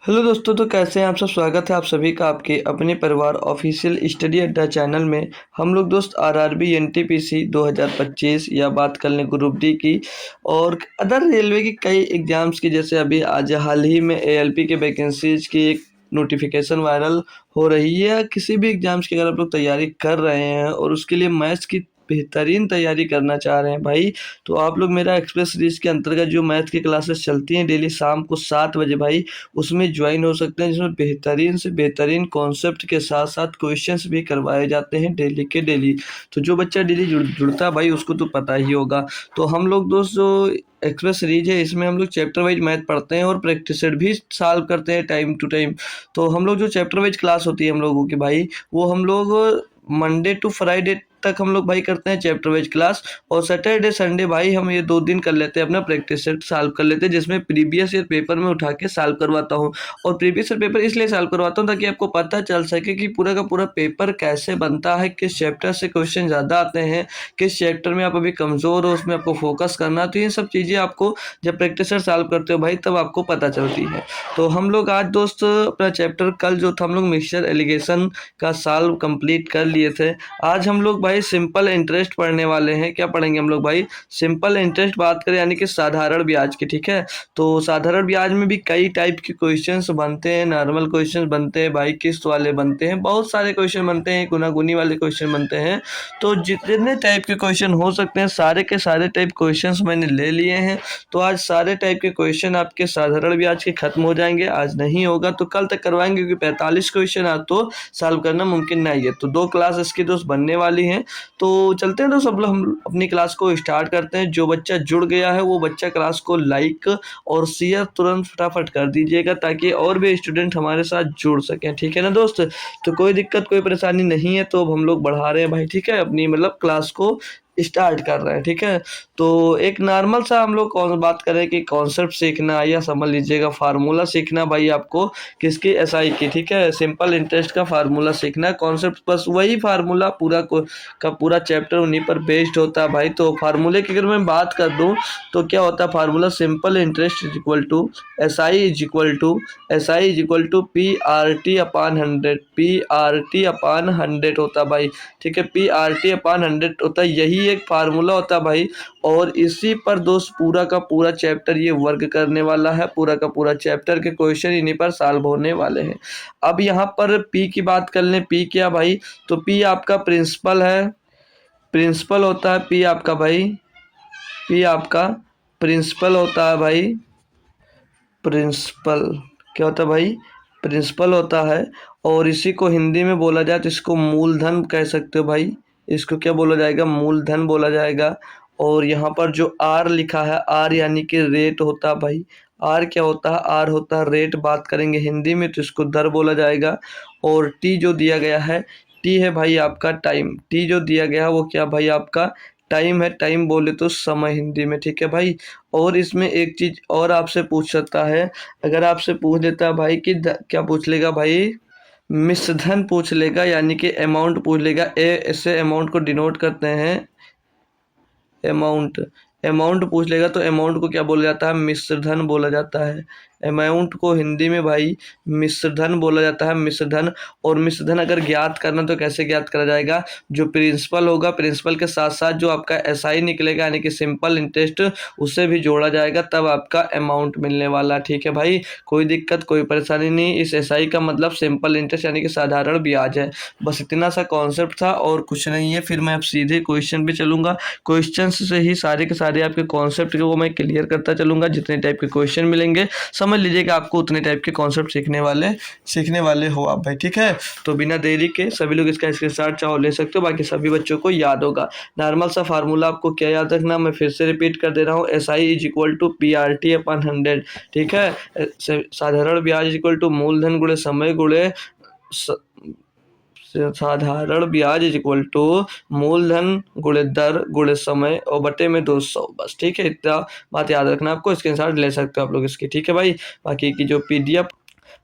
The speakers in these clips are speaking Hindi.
हेलो दोस्तों, तो कैसे हैं आप सब। स्वागत है आप सभी का आपके अपने परिवार ऑफिशियल स्टडी अड्डा चैनल में। हम लोग दोस्त आरआरबी एनटीपीसी 2025 या बात कर लें ग्रुप डी की और अदर रेलवे की कई एग्जाम्स की, जैसे अभी आज हाल ही में एएलपी के वैकेंसीज की एक नोटिफिकेशन वायरल हो रही है। किसी भी एग्जाम्स की अगर आप लोग तैयारी कर रहे हैं और उसके लिए मैथ्स की बेहतरीन तैयारी करना चाह रहे हैं भाई, तो आप लोग मेरा एक्सप्रेस सीरीज के अंतर्गत जो मैथ की क्लासेस चलती हैं डेली शाम को 7 बजे भाई, उसमें ज्वाइन हो सकते हैं, जिसमें बेहतरीन से बेहतरीन कॉन्सेप्ट के साथ साथ क्वेश्चंस भी करवाए जाते हैं डेली के डेली। तो जो बच्चा डेली जुड़ता है भाई, उसको तो पता ही होगा। तो हम लोग दोस्त जो एक्सप्रेस सीरीज है, इसमें हम लोग चैप्टर वाइज मैथ पढ़ते हैं और प्रैक्टिस सेट भी सॉल्व करते हैं टाइम टू टाइम। तो हम लोग जो चैप्टर वाइज क्लास होती है हम लोगों की भाई, वो हम लोग मंडे टू फ्राइडे तक हम लोग भाई करते हैं चैप्टर वाइज क्लास, और सैटरडे संडे भाई हम ये 2 दिन कर लेते हैं, अपना प्रैक्टिस सेट सॉल्व कर लेते हैं, जिसमें प्रीवियस ईयर पेपर में उठा के सॉल्व करवाता हूँ। और प्रीवियस ईयर पेपर इसलिए सॉल्व करवाता हूँ ताकि आपको पता चल सके कि पूरा का पूरा पेपर कैसे बनता है, किस चैप्टर से क्वेश्चन ज़्यादा आते हैं, किस चैप्टर में आप अभी कमज़ोर हो, उसमें आपको फोकस करना। तो ये सब चीज़ें आपको जब प्रैक्टिस सेट सॉल्व करते हो भाई, तब आपको पता चलती है। तो हम लोग आज दोस्त अपना चैप्टर कल जो था हम लोग मिक्सचर एलिगेशन का सॉल्व कंप्लीट कर लिए थे। आज हम लोग भाई सिंपल इंटरेस्ट पढ़ने वाले हैं। क्या पढ़ेंगे हम लोग भाई? सिंपल इंटरेस्ट बात करें यानी कि साधारण ब्याज की, ठीक है। तो साधारण ब्याज में भी कई टाइप के क्वेश्चंस बनते हैं, नॉर्मल क्वेश्चंस बनते हैं भाई, किस्त वाले बनते हैं, बहुत सारे क्वेश्चन बनते हैं, गुनागुनी वाले क्वेश्चन बनते हैं। तो जितने टाइप के क्वेश्चन हो सकते हैं, सारे के सारे टाइप क्वेश्चंस मैंने ले लिए हैं। तो आज सारे टाइप के क्वेश्चन आपके साधारण ब्याज के खत्म हो जाएंगे। आज नहीं होगा तो कल तक करवाएंगे, क्योंकि 45 क्वेश्चन आज तो सॉल्व करना मुमकिन नहीं है। तो 2 क्लास इसकी दोस्त बनने वाली हैं। तो चलते हैं दोस्त, अब हम अपनी क्लास को स्टार्ट करते हैं। जो बच्चा जुड़ गया है वो बच्चा क्लास को लाइक और शेयर तुरंत फटाफट कर दीजिएगा, ताकि और भी स्टूडेंट हमारे साथ जुड़ सकें, ठीक है ना दोस्त। तो कोई दिक्कत कोई परेशानी नहीं है। तो अब हम लोग बढ़ा रहे हैं भाई, ठीक है, अपनी मतलब क्लास को स्टार्ट कर रहे हैं, ठीक है। तो एक नॉर्मल सा हम लोग कौन बात करें कि कॉन्सेप्ट सीखना, या समझ लीजिएगा फार्मूला सीखना भाई आपको, किसकी एसआई की, ठीक है। सिंपल इंटरेस्ट का फार्मूला सीखना है, कॉन्सेप्ट बस वही फार्मूला पूरा का पूरा चैप्टर उन्हीं पर बेस्ड होता है भाई। तो फार्मूले की अगर मैं बात कर दूं तो क्या होता है formula? Simple interest is equal to S I is equal to P R T upon 100, PRT/100 होता है भाई, ठीक है। PRT/100 होता है, यही एक फार्मूला होता है भाई। और इसी पर दोस्त पूरा का पूरा चैप्टर ये वर्क करने वाला है, पूरा का पूरा चैप्टर के क्वेश्चन इन्हीं पर सॉल्व होने वाले हैं। अब यहाँ पर पी की बात कर लें। पी क्या भाई? तो पी आपका प्रिंसिपल है, प्रिंसिपल होता है पी आपका भाई, पी आपका प्रिंसिपल होता है भाई। प्रिंसिपल क्या होता है भाई? प्रिंसिपल होता है। और इसी को हिंदी में बोला जाए तो इसको मूलधन कह सकते हो भाई। इसको क्या बोला जाएगा? मूलधन बोला जाएगा। और यहाँ पर जो आर लिखा है, आर यानी कि रेट होता है भाई। आर क्या होता है? आर होता है रेट। बात करेंगे हिंदी में तो इसको दर बोला जाएगा। और टी जो दिया गया है, टी है भाई आपका टाइम। टी जो दिया गया है वो क्या भाई? आपका टाइम है। टाइम बोले तो समय हिंदी में, ठीक है भाई। और इसमें एक चीज और आपसे पूछ सकता है, अगर आपसे पूछ लेता है भाई कि क्या पूछ लेगा भाई? मिश्रधन पूछ लेगा, यानी कि अमाउंट पूछ लेगा। ऐसे अमाउंट को डिनोट करते हैं अमाउंट। अमाउंट पूछ लेगा तो अमाउंट को क्या बोला जाता है? मिश्रधन बोला जाता है। अमाउंट को हिंदी में भाई मिश्रधन बोला जाता है, मिश्रधन। और मिश्रधन अगर ज्ञात करना तो कैसे ज्ञात करा जाएगा? जो प्रिंसिपल होगा, प्रिंसिपल के साथ साथ जो आपका एसआई निकलेगा यानी कि सिंपल इंटरेस्ट, उसे भी जोड़ा जाएगा, तब आपका अमाउंट मिलने वाला, ठीक है भाई। कोई दिक्कत कोई परेशानी नहीं। इस एसआई का मतलब सिंपल इंटरेस्ट यानी कि साधारण ब्याज है। बस इतना सा कॉन्सेप्ट था और कुछ नहीं है। फिर मैं अब सीधे क्वेश्चन पे चलूंगा। क्वेश्चन से ही सारे के सारे आपके कॉन्सेप्ट को मैं क्लियर करता चलूंगा। जितने टाइप के क्वेश्चन मिलेंगे समझ लीजिएगा आपको उतने टाइप के कॉन्सेप्ट सीखने वाले हो आप भाई, ठीक है। तो बिना देरी के सभी लोग इसका स्क्रीनशॉट चाहो ले सकते हो, बाकी सभी बच्चों को याद होगा। नॉर्मल सा फार्मूला आपको क्या याद रखना, मैं फिर से रिपीट कर दे रहा हूँ। SI=PRT/100, ठीक है। साधारण ब्याज इज इक्वल टू मूलधन गुणे समय गुणे साधारण ब्याज इज इक्वल टू मूलधन गुणे दर गुणे समय और बटे में 200, बस, ठीक है। इतना बात याद रखना आपको। स्क्रीनशॉट ले सकते हो आप लोग इसकी, ठीक है भाई। बाकी की जो PDF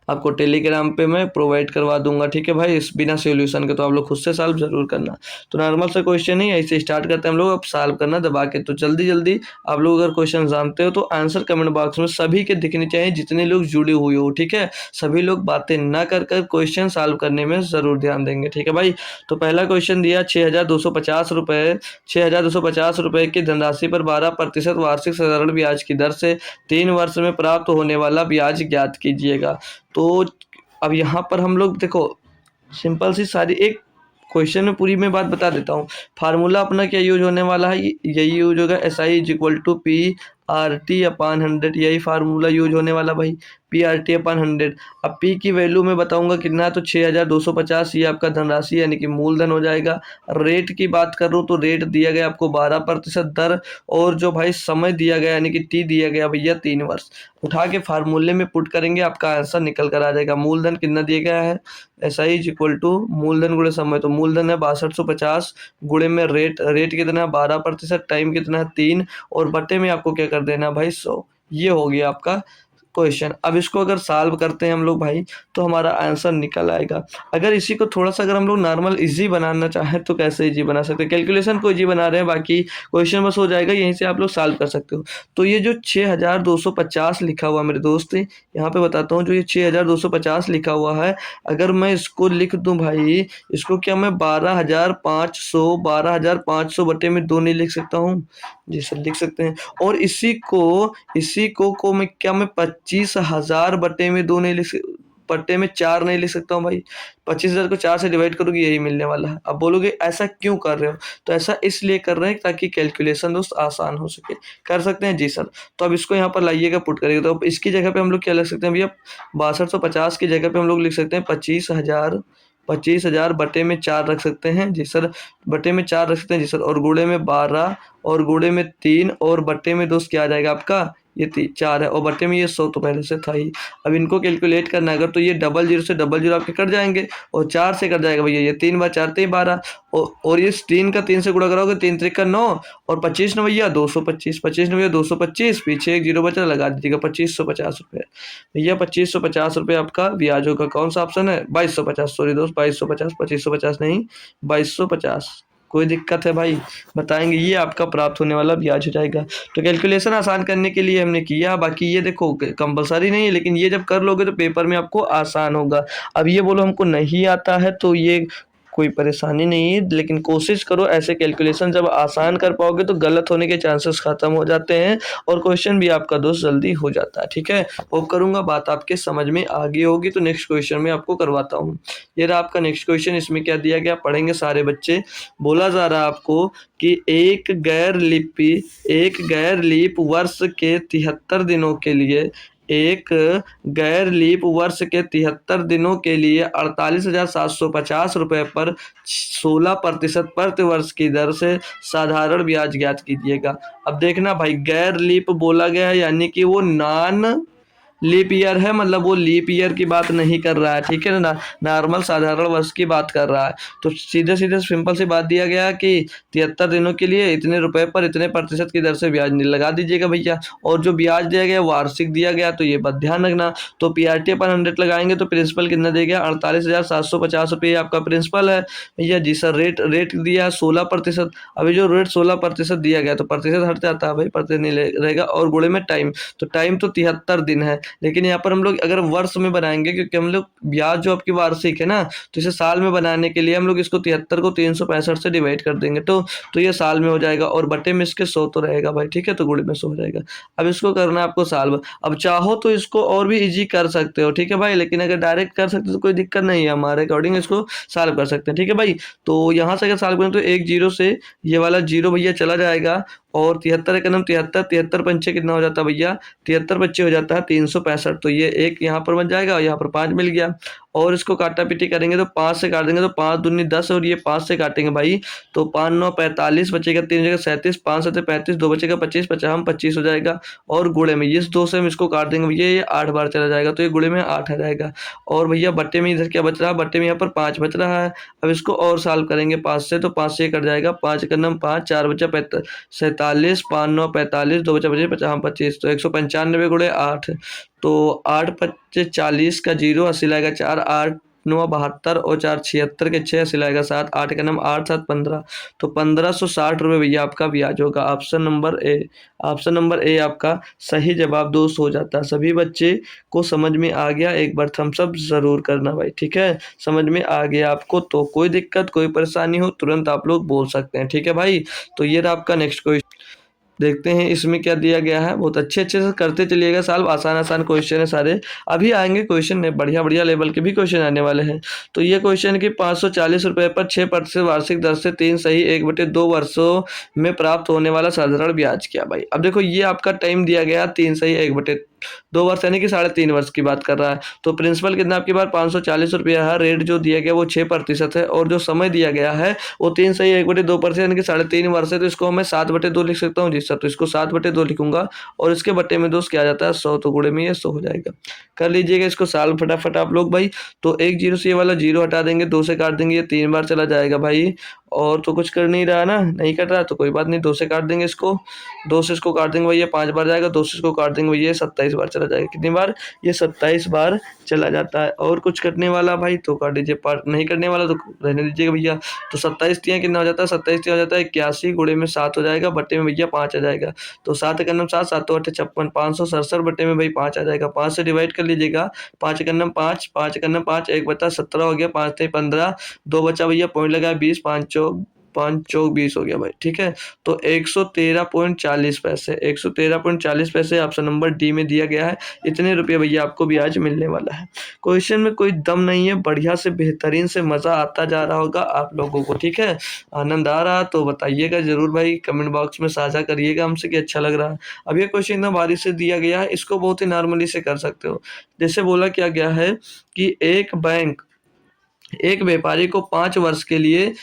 आपको टेलीग्राम पे मैं प्रोवाइड करवा दूंगा, ठीक है भाई, इस बिना सॉल्यूशन के। तो आप लोग खुद से सॉल्व जरूर करना। तो नॉर्मल सा क्वेश्चन ही ऐसे स्टार्ट करते हैं हम लोग, अब सॉल्व करना दबा के। तो जल्दी जल्दी आप लोग अगर क्वेश्चन जानते हो तो आंसर कमेंट बॉक्स में सभी के दिखने चाहिए, जितने लोग जुड़े हुए हो, ठीक है। सभी लोग बातें ना कर कर क्वेश्चन सॉल्व करने में जरूर ध्यान देंगे, ठीक है भाई। तो पहला क्वेश्चन दिया 6,250 रुपये, 6,250 रुपये की धनराशि पर 12% वार्षिक साधारण ब्याज की दर से 3 वर्ष में प्राप्त होने वाला ब्याज ज्ञात कीजिएगा। तो अब यहाँ पर हम लोग देखो, सिंपल सी सारी एक क्वेश्चन में पूरी मैं बात बता देता हूँ। फार्मूला अपना क्या यूज होने वाला है, यही यूज होगा, SI = PR/T/100, यही फार्मूला यूज होने वाला भाई, PR/T/100। अब P की वैल्यू मैं बताऊंगा कितना है, तो 6,250 ये आपका धनराशि यानी कि मूलधन हो जाएगा। रेट की बात कर रहा हूँ तो रेट दिया गया आपको 12% दर, और जो भाई समय दिया गया यानी कि T दिया गया भैया 3 वर्ष। उठा के फार्मूले में पुट करेंगे, आपका आंसर निकल कर आ जाएगा। मूलधन कितना दिया गया है, SI = मूलधन गुणे समय, तो मूलधन है 6250 गुणे में रेट कितना है 12%, टाइम कितना है 3, और बटे में आपको क्या कर देना है भाई 100। ये हो गया आपका क्वेश्चन। अब इसको अगर सॉल्व करते हैं हम लोग भाई, तो हमारा आंसर निकल आएगा। अगर इसी को थोड़ा सा अगर हम लोग नॉर्मल इजी बनाना चाहें तो कैसे इजी बना सकते हैं, कैलकुलेशन को इजी बना रहे हैं, बाकी क्वेश्चन बस हो जाएगा, यहीं से आप लोग सॉल्व कर सकते हो। तो ये जो 6,250 लिखा हुआ मेरे दोस्त, यहाँ पे बताता हूँ, जो ये 6,250 लिखा हुआ है, अगर मैं इसको लिख दूं भाई, इसको क्या मैं 12,500 बटे में 2 नहीं लिख सकता हूँ? जी सर लिख सकते हैं। और इसी को मैं क्या मैं 25,000 बटे में 2 नहीं बटे में 4 नहीं लिख सकता हूँ भाई? 25,000 को 4 से डिवाइड करोगे यही मिलने वाला है। अब बोलोगे ऐसा क्यों कर रहे हो, तो ऐसा इसलिए कर रहे हैं ताकि कैलकुलेशन दोस्त आसान हो सके। कर सकते हैं जी सर। तो अब इसको यहाँ पर लाइएगा, पुट करिएगा, तो अब इसकी जगह पे हम लोग क्या लिख सकते हैं भैया, 6250 की जगह पे हम लोग लिख सकते हैं 25,000 बटे में 4 रख सकते हैं जी सर, बटे में 4 रख सकते हैं जी सर, और गुणे में 12, और गुणे में 3, और बटे में दोस्त क्या आ जाएगा आपका, ये 4 है, और बटे में ये 100 तो पहले से था ही। अब इनको कैलकुलेट करना है अगर, तो ये 00 से 00 आपके कट जाएंगे, और 4 से कट जाएगा भैया ये 3 बार 4 3 12, और ये 3 का 3 से गुणा कराओगे 3 3 9, और 25 न भैया 225, 25 न भैया 225, पीछे एक जीरो बचा लगा दीजिएगा 2550 रुपये भैया, 2550 रुपये आपका ब्याज होगा। कौन सा ऑप्शन है, 2250, सॉरी दोस्त 2250, 2550 नहीं 2250। कोई दिक्कत है भाई बताएंगे, ये आपका प्राप्त होने वाला ब्याज हो जाएगा। तो कैलकुलेशन आसान करने के लिए हमने किया, बाकी ये देखो कंपलसरी नहीं है, लेकिन ये जब कर लोगे तो पेपर में आपको आसान होगा। अब ये बोलो हमको नहीं आता है, तो ये कोई परेशानी नहीं है, लेकिन कोशिश करो ऐसे कैलकुलेशन जब आसान कर पाओगे तो गलत होने के चांसेस खत्म हो जाते हैं, और क्वेश्चन भी आपका दोस्त जल्दी हो जाता है, ठीक है। होप करूंगा बात आपके समझ में आ गई होगी। तो नेक्स्ट क्वेश्चन में आपको करवाता हूँ। ये रहा आपका नेक्स्ट क्वेश्चन, इसमें क्या दिया गया पढ़ेंगे सारे बच्चे। बोला जा रहा है आपको कि एक गैर लीप वर्ष के 73 दिनों के लिए, एक गैर लीप वर्ष के 73 दिनों के लिए 48,750 रुपये पर 16% प्रति वर्ष की दर से साधारण ब्याज ज्ञात कीजिएगा। अब देखना भाई, गैर लीप बोला गया है यानी कि वो नॉन लीप ईयर है, मतलब वो लीप ईयर की बात नहीं कर रहा है, ठीक है ना, नॉर्मल साधारण वर्ष की बात कर रहा है। तो सीधे सीधे सिंपल सी बात दिया गया कि 73 दिनों के लिए इतने रुपए पर इतने प्रतिशत की दर से ब्याज लगा दीजिएगा भैया, और जो ब्याज दिया गया वार्षिक दिया गया, तो ये बात ध्यान रखना। तो PR/T/100 लगाएंगे तो प्रिंसिपल कितना देगा, 48,750 रुपये आपका प्रिंसिपल है भैया जी सर। रेट दिया है 16%, अभी जो रेट 16% दिया गया तो प्रतिशत हट जाता है भाई, प्रतिशत नहीं रहेगा, और गुणे में टाइम, तो टाइम तो 73 दिन है, लेकिन यहाँ पर हम लोग अगर वर्ष में बनाएंगे, क्योंकि हम लोग ब्याज जो आपकी वार्षिक है ना, तो इसे साल में बनाने के लिए हम लोग इसको 73 को 365 से डिवाइड कर देंगे, तो ये साल में हो जाएगा, और बटे में इसके 100 तो रहेगा भाई, ठीक है, तो गुणे में 100 हो जाएगा। अब इसको करना है आपको सॉल्व। अब चाहो तो इसको और भी इजी कर सकते हो, ठीक है भाई, लेकिन अगर डायरेक्ट कर सकते हो तो कोई दिक्कत नहीं है, हमारे अकॉर्डिंग इसको सॉल्व कर सकते हैं, ठीक है भाई। तो यहाँ से अगर सॉल्व करें तो एक जीरो से ये वाला जीरो भैया चला जाएगा, और 73 का नाम 73 पंचे कितना हो जाता है भैया, 73 बच्चे हो जाता है 365, तो ये एक यहाँ पर बन जाएगा, और यहाँ पर 5 मिल गया, और इसको काटा पीटी करेंगे तो 5 से काट देंगे तो 5 दूनी 10, और ये 5 से काटेंगे भाई तो 5 9 45 बचेगा, 3 जगह 37, 5 7 35, 2 बचेगा 25, 50 25 हो जाएगा, और गुणे में इस 2 से हम इसको काट देंगे भैया, ये 8 बार चला जाएगा, तो ये गुणे में 8 आ जाएगा। और भैया बट्टे में इधर क्या बच रहा है, बट्टे में यहाँ पर 5 बच रहा है। अब इसको और सॉल्व करेंगे 5 से, तो 5 से कट जाएगा, 5 का नाम 5, 4 बचा 47, 5 9 45, 2 बचा 25, 50 25, तो 195 गुणे 8, तो 8 पच्चे 40 का 0, 80 लाएगा 4, 8 9 72 और 4 76 के 6, 80 लाएगा 7, 8 का नाम 8 7 15, तो 1560 रुपये भैया आपका ब्याज होगा। ऑप्शन नंबर ए आपका सही जवाब दोस्त हो जाता है। सभी बच्चे को समझ में आ गया? एक बार थम्स अप ज़रूर करना भाई, ठीक है। समझ में आ गया आपको? तो कोई दिक्कत कोई परेशानी हो तुरंत आप लोग बोल सकते हैं, ठीक है भाई। तो ये रहा आपका नेक्स्ट क्वेश्चन। देखते हैं इसमें क्या दिया गया है। बहुत अच्छे अच्छे से करते चलिएगा साहब, आसान आसान क्वेश्चन है सारे। अभी आएंगे क्वेश्चन बढ़िया बढ़िया लेवल के भी क्वेश्चन आने वाले हैं। तो ये क्वेश्चन कि 540 रुपये पर 6% वार्षिक दर से 3 सही 1/2 वर्षों में प्राप्त होने वाला साधारण ब्याज क्या भाई। अब देखो ये आपका टाइम दिया गया 3 सही 1/2 वर्ष यानी कि 3.5 वर्ष की बात कर रहा है। तो प्रिंसिपल कितना आपके पास 540 रुपया है, रेट जो दिया गया वो 6% है, और जो समय दिया गया है वो 3 सही 1/2% यानी कि 3.5 वर्ष है। तो इसको मैं 7/2 लिख सकता हूँ जी सर, तो इसको 7/2 लिखूंगा और इसके बट्टे में दोस्त क्या आ जाता है 100, तो गुणे में ये 100 हो जाएगा। कर लीजिएगा इसको सॉल्व फटाफट आप लोग भाई। तो एक जीरो से ये वाला जीरो हटा देंगे, 2 से काट देंगे, ये 3 बार चला जाएगा भाई। और तो कुछ कर नहीं रहा ना, नहीं कट रहा तो कोई बात नहीं, 2 से काट देंगे इसको, 2 से इसको काट देंगे भैया 5 बार जाएगा, 2 से इसको काट देंगे भैया 27 बार चला जाएगा। कितनी बार? ये 27 बार चला जाता है। और कुछ कटने वाला भाई तो काट दीजिए, पार्ट नहीं कटने वाला तो रहने दीजिएगा भैया। तो 27 तियाँ कितना हो जाता है? 27 तियाँ हो जाता है 81, गुणे में 7 हो जाएगा, बट्टे में भैया 5 आ जाएगा। तो 7 का नाम 7, 7 8 56, 567 बट्टे में भाई 5 आ जाएगा। 5 से डिवाइड कर लीजिएगा, 5 का नाम 5, 5 का नाम 5, 1/17 हो गया, 5 थे 15, 2 बचा भैया, पॉइंट लगा 20, 5 चौक 20 हो गया भाई, ठीक है। तो 113.40 पैसे, 113.40 पैसे ऑप्शन नंबर डी में दिया गया है। इतने रुपये भैया आपको ब्याज मिलने वाला है। क्वेश्चन में कोई दम नहीं है, बढ़िया से बेहतरीन से मज़ा आता जा रहा होगा आप लोगों को, ठीक है। आनंद आ रहा तो बताइएगा जरूर भाई, कमेंट बॉक्स में साझा करिएगा हमसे कि अच्छा लग रहा है। अब ये क्वेश्चन इतना भारी से दिया गया है, इसको बहुत ही नॉर्मली से कर सकते हो। जैसे बोला क्या गया है कि एक व्यापारी को 5 वर्ष के लिए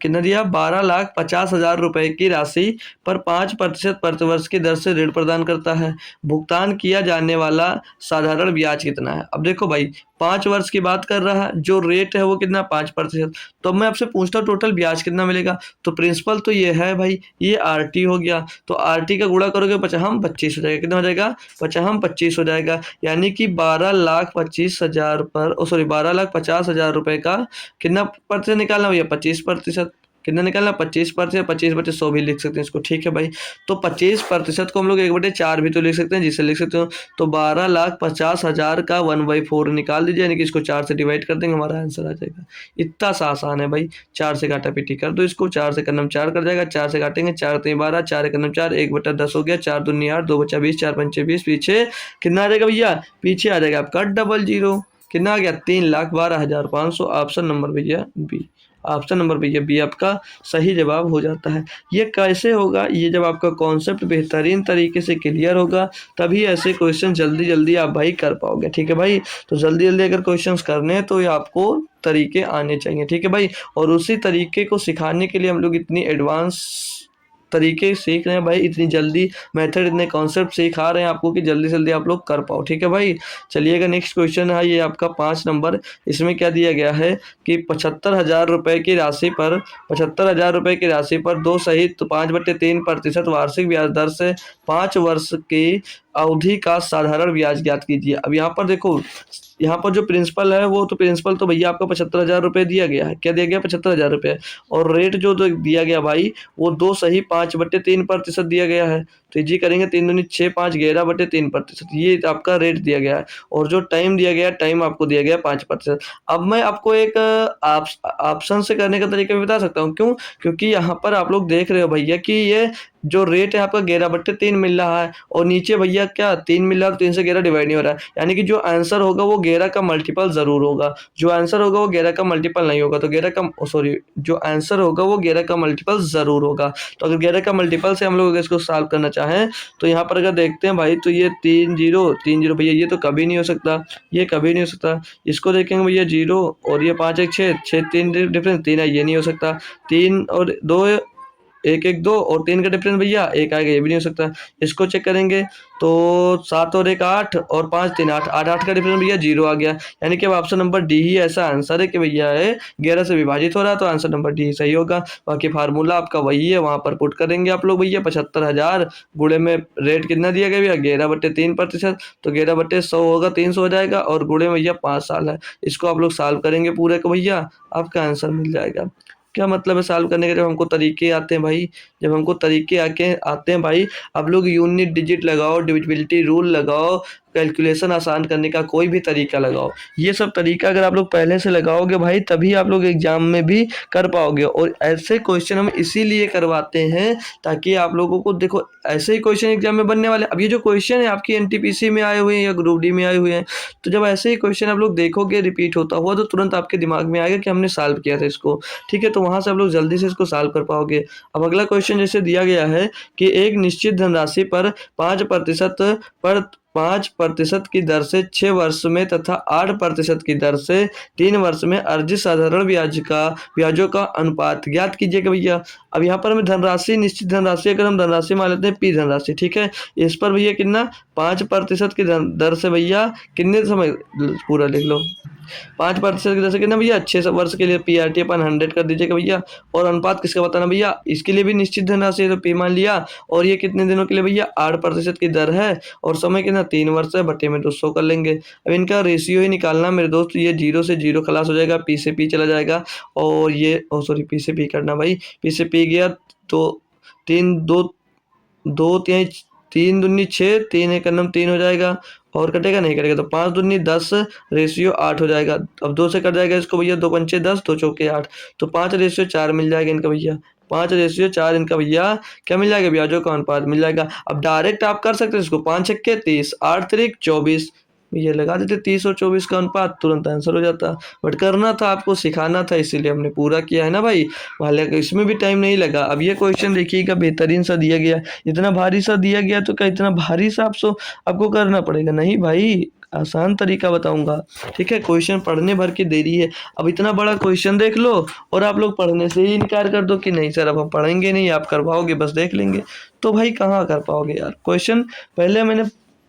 कितना दिया? 12,50,000 रुपए की राशि पर 5% प्रतिवर्ष की दर से ऋण प्रदान करता है। भुगतान किया जाने वाला साधारण ब्याज कितना है? अब देखो भाई 5 वर्ष की बात कर रहा है, जो रेट है वो कितना? 5%। तो अब मैं आपसे पूछता हूँ टोटल ब्याज कितना मिलेगा। तो प्रिंसिपल तो ये है भाई, ये RT हो गया, तो RT का गुणा करोगे 25 हो जाएगा। कितना हो जाएगा? 25 हो जाएगा, यानी कि 12,25,000 पर सॉरी 12,50,000 रुपए का कितना प्रतिशत निकालना भैया? 25%। कितना निकालना? 25%, 25/100 भी लिख सकते हैं इसको, ठीक है भाई। तो 25% को हम लोग 1/4 भी तो लिख सकते हैं, जिससे लिख सकते हो। तो 12,50,000 का 1/4 निकाल दीजिए, यानी कि इसको 4 से डिवाइड कर देंगे, हमारा आंसर आ जाएगा। इतना सा आसान है भाई। 4 से काटा पीटी कर दो इसको, 4 से करना 4 कर जाएगा, 4 से काटेंगे 4 3 12, 4 करना 4, 1/10 हो गया, 4 दूनी 8, 2 बचा 20, 4 पंचे 20, पीछे कितना आ जाएगा भैया? पीछे आ जाएगा आपका 00। कितना आ गया? 3,12,500। ऑप्शन नंबर भैया बी, ऑप्शन नंबर भैया बी आपका सही जवाब हो जाता है। ये कैसे होगा? ये जब आपका कॉन्सेप्ट बेहतरीन तरीके से क्लियर होगा, तभी ऐसे क्वेश्चन जल्दी जल्दी आप भाई कर पाओगे, ठीक है भाई। तो जल्दी जल्दी अगर क्वेश्चंस करने हैं तो ये आपको तरीके आने चाहिए, ठीक है भाई। और उसी तरीके को सिखाने के लिए हम लोग इतनी एडवांस तरीके सीख रहे हैं भाई, इतनी जल्दी मेथड, इतने कॉन्सेप्ट सिखा रहे हैं आपको कि जल्दी जल्दी आप लोग कर पाओ, ठीक है भाई। चलिएगा नेक्स्ट क्वेश्चन है ये आपका 5 नंबर। इसमें क्या दिया गया है कि 75,000 रुपए की राशि पर 75,000 रुपए की राशि पर 2 सहित 5/3% वार्षिक ब्याज दर से 5 वर्ष की अवधि का साधारण ब्याज ज्ञात कीजिए। अब यहाँ पर देखो, यहाँ पर जो प्रिंसिपल है वो तो प्रिंसिपल तो भैया आपका 75,000 रुपये दिया गया है। क्या दिया गया? 75,000 रुपये। और रेट जो दिया गया भाई वो 2 सही 5/3% दिया गया है। तो जी करेंगे 3 दूनी 6, 5 11/3%, ये आपका रेट दिया गया है। और जो टाइम दिया गया, टाइम आपको दिया गया 5%। अब मैं आपको एक ऑप्शन से करने का तरीका भी बता सकता हूँ। क्यों? क्योंकि यहाँ पर आप लोग देख रहे हो भैया कि ये जो रेट है आपका 11/3 मिल रहा है, और नीचे भैया क्या 3 मिल रहा है, 3 से 11 डिवाइड नहीं हो रहा है, यानी कि जो आंसर होगा वो 11 का मल्टीपल जरूर होगा। जो आंसर होगा वो 11 का मल्टीपल नहीं होगा। तो 11 का सॉरी जो आंसर होगा वो 11 का मल्टीपल जरूर होगा। तो अगर 11 का मल्टीपल से हम लोग इसको सॉल्व करना चाहें तो यहाँ पर अगर देखते हैं भाई, तो ये 3 0 भैया ये तो कभी नहीं हो सकता, ये कभी नहीं हो सकता। इसको देखेंगे भैया 0 और ये 5 1 6 6 3 डिफरेंस 3 है, ये नहीं हो सकता। 3 और 2 एक एक दो और 3 का डिफरेंस भैया 1 आएगा, ये भी नहीं हो सकता। इसको चेक करेंगे तो 7 और 1 8 और 5 3 8, 8 का डिफरेंस भैया 0 आ गया। यानी कि अब ऑप्शन नंबर डी ही ऐसा आंसर है कि भैया है 11 से विभाजित हो रहा है, तो आंसर नंबर डी सही होगा। बाकी फार्मूला आपका वही है, वहाँ पर पुट करेंगे आप लोग भैया 75,000 गुणे में रेट कितना दिया गया भैया 11/3%, तो 11/100 होगा 300 हो जाएगा, और गुणे में भैया 5 साल है। इसको आप लोग सॉल्व करेंगे पूरे को भैया, आपका आंसर मिल जाएगा। क्या मतलब है सॉल्व करने के, जब हमको तरीके आते हैं भाई, जब हमको तरीके आते हैं भाई, आप लोग यूनिट डिजिट लगाओ, डिविजिबिलिटी रूल लगाओ, कैलकुलेशन आसान करने का कोई भी तरीका लगाओ। ये सब तरीका अगर आप लोग पहले से लगाओगे भाई, तभी आप लोग एग्जाम में भी कर पाओगे। और ऐसे क्वेश्चन हम इसीलिए करवाते हैं ताकि आप लोगों को देखो ऐसे ही क्वेश्चन एग्जाम में बनने वाले। अब ये जो क्वेश्चन है आपकी एनटीपीसी में आए हुए हैं या ग्रुप डी में आए हुए हैं, तो जब ऐसे ही क्वेश्चन आप लोग देखोगे रिपीट होता हुआ, तो तुरंत आपके दिमाग में आएगा कि हमने सॉल्व किया था इसको। ठीक है, तो वहां से आप लोग जल्दी से इसको सॉल्व कर पाओगे। अब अगला क्वेश्चन जैसे दिया गया है कि एक निश्चित धनराशि पर 5% की दर से 6 वर्ष में तथा 8% की दर से 3 वर्ष में अर्जित साधारण ब्याजों का अनुपात ज्ञात कीजिएगा भैया। अब यहाँ पर हमें धनराशि, निश्चित धनराशि, अगर हम धनराशि मान लेते हैं पी धनराशि, ठीक है, इस पर भैया कितना 5% की दर से भैया कितने समय, पूरा लिख लो, 5% की दर से कितना भैया 6 वर्ष के लिए PRT अपन 100 कर दीजिएगा भैया। और अनुपात किसका बताना भैया, इसके लिए भी निश्चित धनराशि है तो पी मान लिया, और ये कितने दिनों के लिए भैया 8% की दर है, और समय कितना 3 वर्ष है, बटे में 200 कर लेंगे। अब इनका रेशियो ही निकालना मेरे दोस्त, ये 0 से 0 खलास हो जाएगा, पी से पी चला जाएगा, और ये सॉरी पी से पी करना भाई, पी से पी गया तो 3 2 2 3 3 दूनी 6, 3 एक नम 3 हो जाएगा, और कटेगा नहीं कटेगा, तो 5 दूनी 10 रेशियो 8 हो जाएगा। अब 2 से कट जाएगा इसको भैया, 2 पंचे 10, 2 चौके 8, तो 5 रेशियो 4 मिल जाएगा इनका भैया, 5 रेशियो 4 इनका भैया क्या मिल जाएगा, ब्याजों का अनुपात मिल जाएगा। अब डायरेक्ट आप कर सकते हैं इसको, 5 छक्के 30, 8 तिरिक 24, ये लगा देते 30 और 24 का अनुपात, तुरंत आंसर हो जाता। बट करना था आपको, सिखाना था, इसीलिए हमने पूरा किया है ना भाई, हालांकि इसमें भी टाइम नहीं लगा। अब ये क्वेश्चन देखिएगा, बेहतरीन सा दिया गया, इतना भारी सा दिया गया, तो क्या इतना भारी सा आपको करना पड़ेगा, नहीं भाई, आसान तरीका बताऊंगा। ठीक है, क्वेश्चन पढ़ने भर की देरी है। अब इतना बड़ा क्वेश्चन देख लो और आप लोग पढ़ने से ही इनकार कर दो कि नहीं सर अब हम पढ़ेंगे नहीं, आप करवाओगे बस देख लेंगे, तो भाई कहाँ कर पाओगे यार। क्वेश्चन पहले मैंने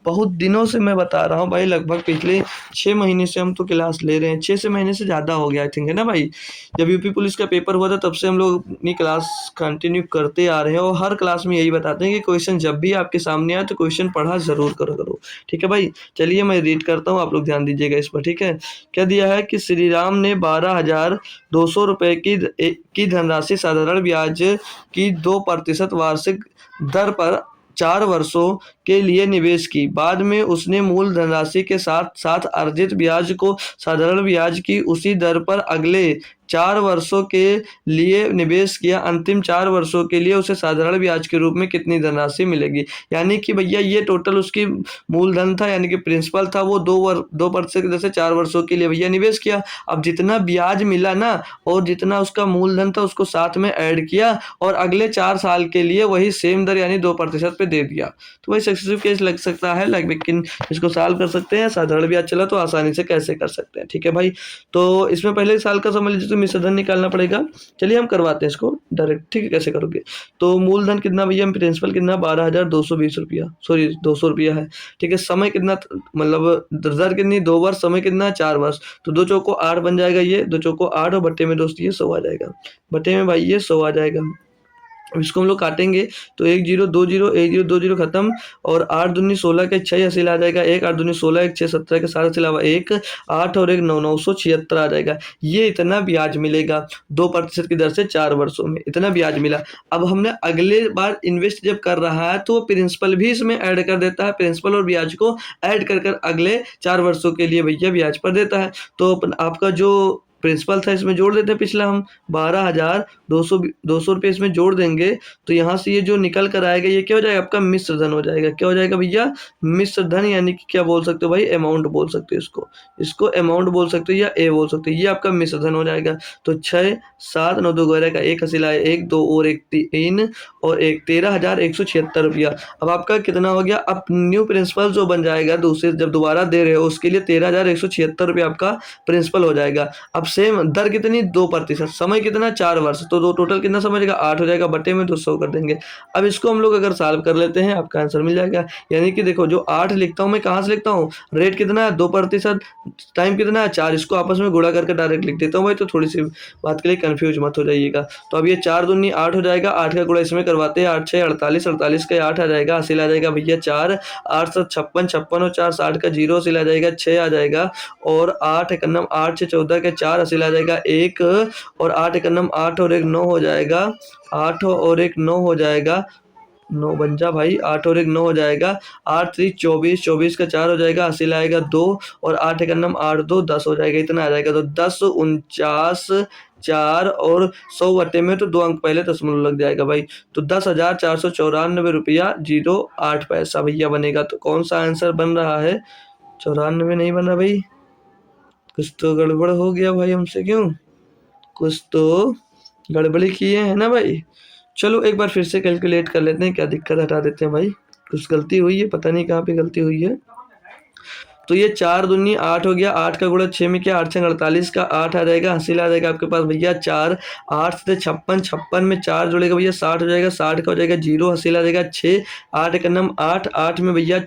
बहुत दिनों से मैं बता रहा हूँ भाई, लगभग पिछले 6 महीने से हम तो क्लास ले रहे हैं, 6 से महीने से ज़्यादा हो गया आई थिंक, है ना भाई। जब यूपी पुलिस का पेपर हुआ था तब से हम लोग अपनी क्लास कंटिन्यू करते आ रहे हैं, और हर क्लास में यही बताते हैं कि क्वेश्चन जब भी आपके सामने आए तो क्वेश्चन पढ़ा ज़रूर करो। ठीक है भाई, चलिए मैं रीड करता हूँ, आप लोग ध्यान दीजिएगा इस पर। ठीक है, क्या दिया है कि श्री राम ने 12,200 रुपये की धनराशि साधारण ब्याज की 2% वार्षिक दर पर 4 वर्षों के लिए निवेश की। बाद में उसने मूल धनराशि के साथ साथ अर्जित ब्याज को साधारण ब्याज की उसी दर पर अगले 4 वर्षों के लिए निवेश किया। अंतिम 4 वर्षों के लिए उसे साधारण ब्याज के रूप में कितनी धनराशि मिलेगी। यानी कि भैया ये टोटल उसकी मूलधन था, यानी कि प्रिंसिपल था, वो 2% की दर से 4 वर्षों के लिए भैया निवेश किया। अब जितना ब्याज मिला ना, और जितना उसका मूलधन था उसको साथ में ऐड किया, और अगले 4 साल के लिए वही सेम दर यानी 2% पे दे दिया। तो वही सक्सेसिव केस लग सकता है, लेकिन इसको सॉल्व कर सकते हैं। साधारण ब्याज चला तो आसानी से कैसे कर सकते हैं। ठीक है भाई, तो इसमें पहले साल का समझ लीजिए, तो मिश्रधन निकालना पड़ेगा। चलिए हम करवाते हैं इसको डायरेक्ट। ठीक है, कैसे करोगे, तो मूलधन कितना भैया, प्रिंसिपल कितना 12,220 रुपया, सॉरी 200 रुपया है। ठीक है, समय कितना, मतलब दर कितनी 2 वर्ष, समय कितना 4 वर्ष, तो 2 चौको 8 बन जाएगा, ये 2 चौको 8, और बट्टे में दोस्त ये 100 आ जाएगा, बट्टे में भाई ये 100 आ जाएगा। अब इसको हम लोग काटेंगे तो 1 0 2 0 1 0 2 0 खत्म, और 8 दूनी 16 के 6 हासिल आ जाएगा, 1 8 दूनी 16 1 6 17 के 7 हासिल 1 8 और 1 9 976 आ जाएगा। ये इतना ब्याज मिलेगा 2% की दर से 4 वर्षों में, इतना ब्याज मिला। अब हमने अगले बार इन्वेस्ट जब कर रहा है तो प्रिंसिपल भी इसमें ऐड कर देता है, प्रिंसिपल और ब्याज को ऐड कर अगले 4 वर्षों के लिए भैया ब्याज पर देता है। तो आपका जो प्रिंसिपल था इसमें जोड़ देते हैं, पिछला हम 12,200 रुपये इसमें जोड़ देंगे, तो यहाँ से ये जो निकल कर आएगा ये क्या हो जाएगा, आपका मिश्र धन हो जाएगा। क्या हो जाएगा भैया, मिश्र धन, यानी कि क्या बोल सकते हो भाई, अमाउंट बोल सकते हो इसको अमाउंट बोल सकते हो या ए बोल सकते हो, ये आपका मिश्र धन हो जाएगा। तो 6 7 9 2 11 का 1 हासिल आया, 1 2 और 1 3 और 1 13,176 रुपया। अब आपका कितना हो गया, अब न्यू प्रिंसिपल जो बन जाएगा दूसरे जब दोबारा दे रहे हो उसके लिए 13,176 रुपया आपका प्रिंसिपल हो जाएगा। अब सेम दर कितनी 2%, समय कितना 4 वर्ष, तो दो टोटल कितना समय जाएगा 8 हो जाएगा, बटे में 200 कर देंगे। अब इसको हम लोग अगर सॉल्व कर लेते हैं आपका आंसर मिल जाएगा। यानी कि देखो जो 8 लिखता हूँ मैं कहाँ से लिखता हूँ, रेट कितना है 2%, टाइम कितना है 4, इसको आपस में गुणा करके डायरेक्ट लिख देता हूँ भाई, तो थोड़ी सी बात के लिए कंफ्यूज मत हो जाइएगा। तो अब ये 4 दूनी 8 हो जाएगा, 8 का गुणा इसमें करवाते हैं, 8 6 48, 48 का 8 आ जाएगा, हासिल आ जाएगा भैया 4, 8 7 56, 56 और 4 60 का 0 हासिल आ जाएगा, 6 आ जाएगा, और 8 एकन्नम 8 6 14 के 4 हासिल आ जाएगा 1, और 8 एकन्नम 8 और 1 9 हो जाएगा, 8 और 1 9 हो जाएगा, 9 बन जा भाई, 8 और 1 9 हो जाएगा, 8 3 24, 24 का 4 हो जाएगा, हासिल आएगा 2, और 8 एकन्नम 8 2 10 हो जाएगा, इतना आ जाएगा। तो 10 49 4 और 100 बटे में तो 2 अंक पहले दशमलव लग जाएगा भाई, तो 10,494 रुपया 08 पैसा भैया बनेगा। तो कौन सा आंसर बन रहा है, 94 नहीं बना भाई, कुछ तो गड़बड़ हो गया भाई हमसे, क्यों कुछ तो गड़बड़ी किए हैं ना भाई। चलो एक बार फिर से कैलकुलेट कर लेते हैं, क्या दिक्कत, हटा देते हैं भाई, कुछ गलती हुई है, पता नहीं कहाँ पे गलती हुई है। तो ये 4 दूनी 8 हो गया, 8 का गुणा 6 में क्या, 8 6 48 का 8 आ जाएगा, हासिल आ जाएगा आपके पास भैया 4, 8 से 56, 56 में 4 जुड़ेगा भैया 60 हो जाएगा, 60 का हो जाएगा 0, हासिल आ जाएगा 6, 8 का नम 8, 8 में भैया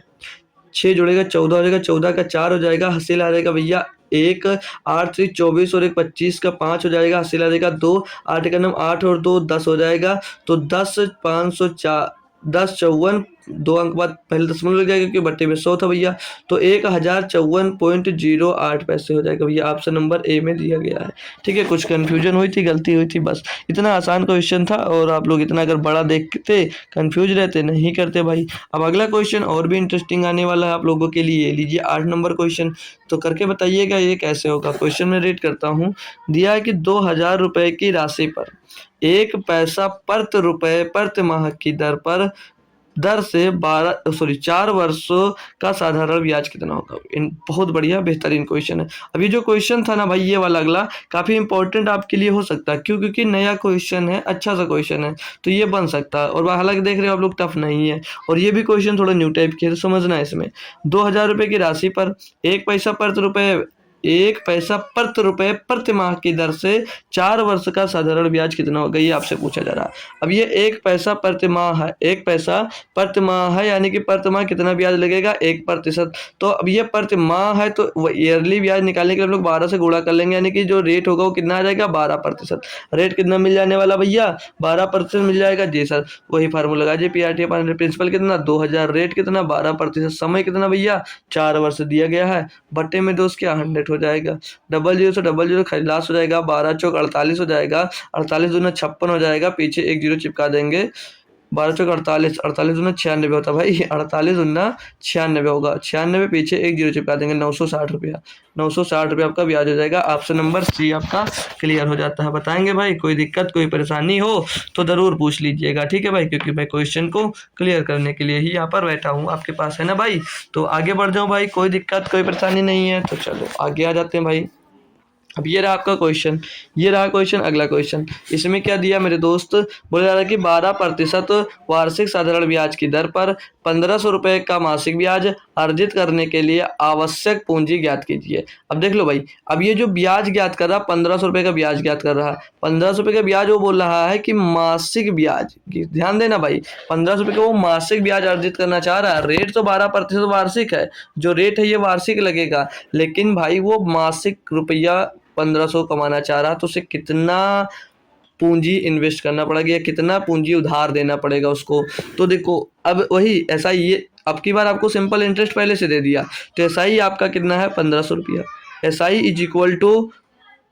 6 जुड़ेगा 14 हो जाएगा, 14 का 4 हो जाएगा, हासिल आ जाएगा भैया 1, 8 3 24 और 1 25 का 5 हो जाएगा, हासिल आ जाएगा 2, 8 का नम 8 और 2 10 हो जाएगा, तो 10 504 10 54, 2 अंक बाद पहले दशमलव लग जाएगा क्योंकि बट्टे में 100 था भैया, तो 1054.08 पैसे हो जाएगा भैया, ऑप्शन नंबर ए में दिया गया है। ठीक है, कुछ कन्फ्यूजन हुई थी, गलती हुई थी, बस इतना आसान क्वेश्चन था, और आप लोग इतना अगर बड़ा देखते कन्फ्यूज रहते नहीं करते भाई। अब अगला क्वेश्चन और भी इंटरेस्टिंग आने वाला है आप लोगों के लिए, लीजिए 8 नंबर क्वेश्चन, तो करके बताइएगा ये कैसे होगा। क्वेश्चन में रेट करता हूँ, दिया है कि 2000 रुपये की राशि पर 1 पैसा प्रति रुपये प्रति माह की दर से 4 वर्षों का साधारण ब्याज कितना होगा। बहुत बढ़िया बेहतरीन क्वेश्चन है। अब ये जो क्वेश्चन था ना भाई, ये वाला अगला काफ़ी इंपॉर्टेंट आपके लिए हो सकता है, क्यों, क्योंकि नया क्वेश्चन है, अच्छा सा क्वेश्चन है, तो ये बन सकता है। और हालांकि देख रहे हो आप लोग टफ नहीं है, और ये भी क्वेश्चन थोड़ा न्यू टाइप की है, तो समझना है इसमें। 2000 रुपये की राशि पर 1 पैसा प्रति रुपये प्रति माह की दर से 4 वर्ष का साधारण ब्याज कितना होगा, ये आपसे पूछा जा रहा है। अब ये 1 पैसा प्रति माह है, 1 पैसा प्रति माह है, यानी कि प्रति माह कितना ब्याज लगेगा 1%। तो अब ये प्रति माह है, तो ईयरली ब्याज निकालने के लिए हम लोग 12 से गुणा कर लेंगे, यानी कि जो रेट होगा वो कितना आ जाएगा 12%। रेट कितना मिल जाने वाला भैया 12% मिल जाएगा। जी सर, वही फार्मूला लगा जी, PRT प्रिंसिपल कितना 2000, रेट कितना 12%, समय कितना भैया 4 वर्ष दिया गया है, बट्टे में 2 क्या 100 हो जाएगा, 00 से 00 खलास हो जाएगा, 12 चौक 48 हो जाएगा, 48 दूना 56 हो जाएगा, पीछे 1 0 चिपका देंगे, 12 चौक 48, 48 दूना 96 होता भाई, 48 दूना 96 होगा, 96 पीछे 1 0 चिपका देंगे, 960 रुपया, 960 रुपया आपका ब्याज हो जाएगा। ऑप्शन नंबर सी आपका क्लियर हो जाता है। बताएंगे भाई, कोई दिक्कत कोई परेशानी हो तो ज़रूर पूछ लीजिएगा, ठीक है भाई, क्योंकि मैं क्वेश्चन को क्लियर करने के लिए ही यहाँ पर बैठा हूँ आपके पास, है ना भाई। तो आगे बढ़ जाओ भाई, कोई दिक्कत कोई परेशानी नहीं है, तो चलो आगे आ जाते हैं भाई। अब ये रहा आपका क्वेश्चन, ये रहा क्वेश्चन, अगला क्वेश्चन, इसमें क्या दिया मेरे दोस्त, बोला जा रहा है कि 12% वार्षिक साधारण ब्याज की दर पर 1500 रुपये का मासिक ब्याज अर्जित करने के लिए आवश्यक पूंजी ज्ञात कीजिए। अब देख लो भाई, अब ये जो ब्याज ज्ञात कर रहा है 1500 रुपये का ब्याज ज्ञात कर रहा है, 1500 रुपये का ब्याज वो बोल रहा है कि मासिक ब्याज, ध्यान देना भाई, 1500 रुपये का वो मासिक ब्याज अर्जित करना चाह रहा है। रेट तो 12% वार्षिक है, जो रेट है ये वार्षिक लगेगा, लेकिन भाई वो मासिक रुपया 1500 कमाना चाह रहा, तो उसे कितना पूंजी इन्वेस्ट करना पड़ेगा, कितना पूंजी उधार देना पड़ेगा उसको। तो देखो अब वही ऐसा ही, ये अब की बार आपको सिंपल इंटरेस्ट पहले से दे दिया, तो ऐसा ही आपका कितना है 1500 रुपया। ऐसा ही इज इक्वल टू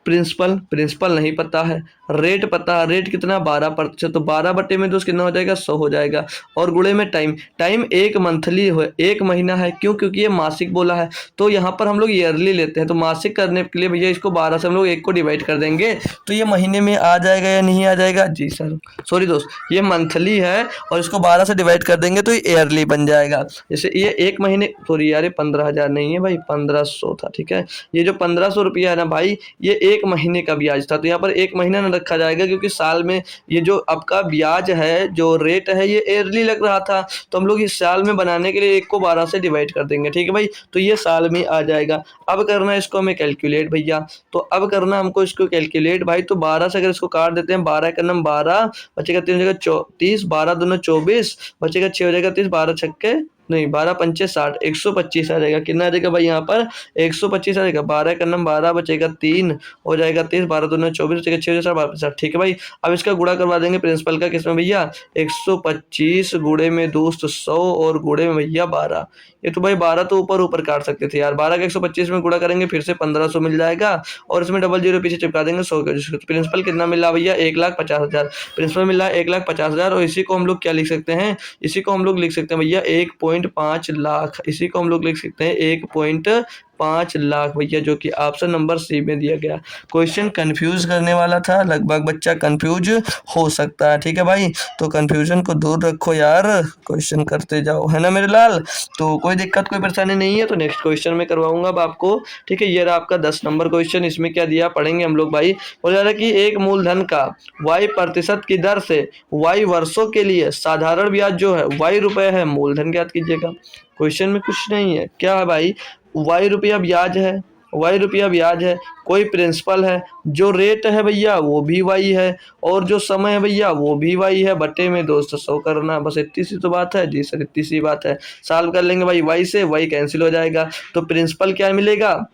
प्रिंसिपल नहीं पता है, रेट पता है, रेट कितना 12%, तो 12 बटे में 2 कितना हो जाएगा 100 हो जाएगा, और गुणे में टाइम 1 मंथली हो, 1 महीना है, क्यों, क्योंकि ये मासिक बोला है, तो यहाँ पर हम लोग ईयरली लेते हैं, तो मासिक करने के लिए भैया इसको 12 से हम लोग 1 को डिवाइड कर देंगे, तो ये महीने में आ जाएगा या नहीं आ जाएगा। जी सर, सॉरी दोस्त, ये मंथली है और इसको 12 से डिवाइड कर देंगे तो ये ईयरली बन जाएगा। जैसे ये 1 महीने, सॉरी यार 15,000 नहीं है भाई, 1500 था, ठीक है, ये जो 1500 रुपया है ना भाई, ये 1 महीने का ब्याज था। तो यहाँ पर 1 महीना ना रखा जाएगा, क्योंकि साल में ये जो आपका ब्याज है, जो रेट है, ये ईयरली लग रहा था। तो हम लोग इस साल में बनाने के लिए 1 को 12 से डिवाइड कर देंगे, ठीक है भाई। तो ये साल में आ जाएगा। अब करना है इसको हमें कैलकुलेट भैया। तो अब करना हमको इसको कैलकुलेट भाई। तो 12 से अगर इसको काट देते हैं, 12 का नम 12 बचेगा, 3 हो जाएगा 30, 12 दूना 24 बचेगा, 6 हो जाएगा 30, 12 छक्के नहीं 12 पंचे 60, 125 आ जाएगा। कितना आ जाएगा भाई यहाँ पर 125 आ जाएगा। 12 का नम 12 बचेगा 3 हो जाएगा 30, 12 दूना 24 बचेगा 6 हो जाएगा 12, ठीक है भाई। अब इसका गुणा करवा देंगे प्रिंसिपल का, किसमें भैया 125 गुणे में दोस्त 100 और गुणे में भैया 12। ये तो भाई 12 तो ऊपर ऊपर काट सकते थे यार। 12 का 125 में गुणा करेंगे फिर से 1500 मिल जाएगा, और इसमें डबल जीरो पीछे चिपका देंगे 100 के। प्रिंसिपल कितना मिल रहा भैया 1,50,000। प्रिंसिपल मिल रहा है 1,50,000, और इसी को हम लोग क्या लिख सकते हैं, इसी को हम लोग लिख सकते हैं भैया 1.5 लाख। इसी को हम लोग लिख सकते हैं 1.5 लाख भैया, जो कि ऑप्शन नंबर सी में दिया गया। क्वेश्चन कंफ्यूज करने वाला था, लगभग बच्चा कंफ्यूज हो सकता है, ठीक है भाई। तो कंफ्यूजन को दूर रखो यार, क्वेश्चन करते जाओ, है ना मेरे लाल। तो कोई दिक्कत कोई परेशानी नहीं है। तो नेक्स्ट क्वेश्चन में करवाऊंगा अब आपको, ठीक है। ये रहा आपका 10 नंबर क्वेश्चन। इसमें क्या दिया पढ़ेंगे हम लोग भाई। हो जा रहा है कि एक मूलधन का y% की दर से y वर्षों के लिए साधारण ब्याज जो है y रुपए है, मूलधन ज्ञात कीजिएगा। क्वेश्चन में कुछ नहीं है, क्या है भाई, y रुपया ब्याज है, y रुपया ब्याज है, कोई प्रिंसिपल है, जो रेट है भैया वो भी y है, और जो समय है भैया वो भी y है, बटे में दोस्त 100 करना, बस इतनी सी तो बात है जी सर, इतनी सी बात है। सॉल्व कर लेंगे भाई, y से y कैंसिल हो जाएगा, तो प्रिंसिपल क्या मिलेगा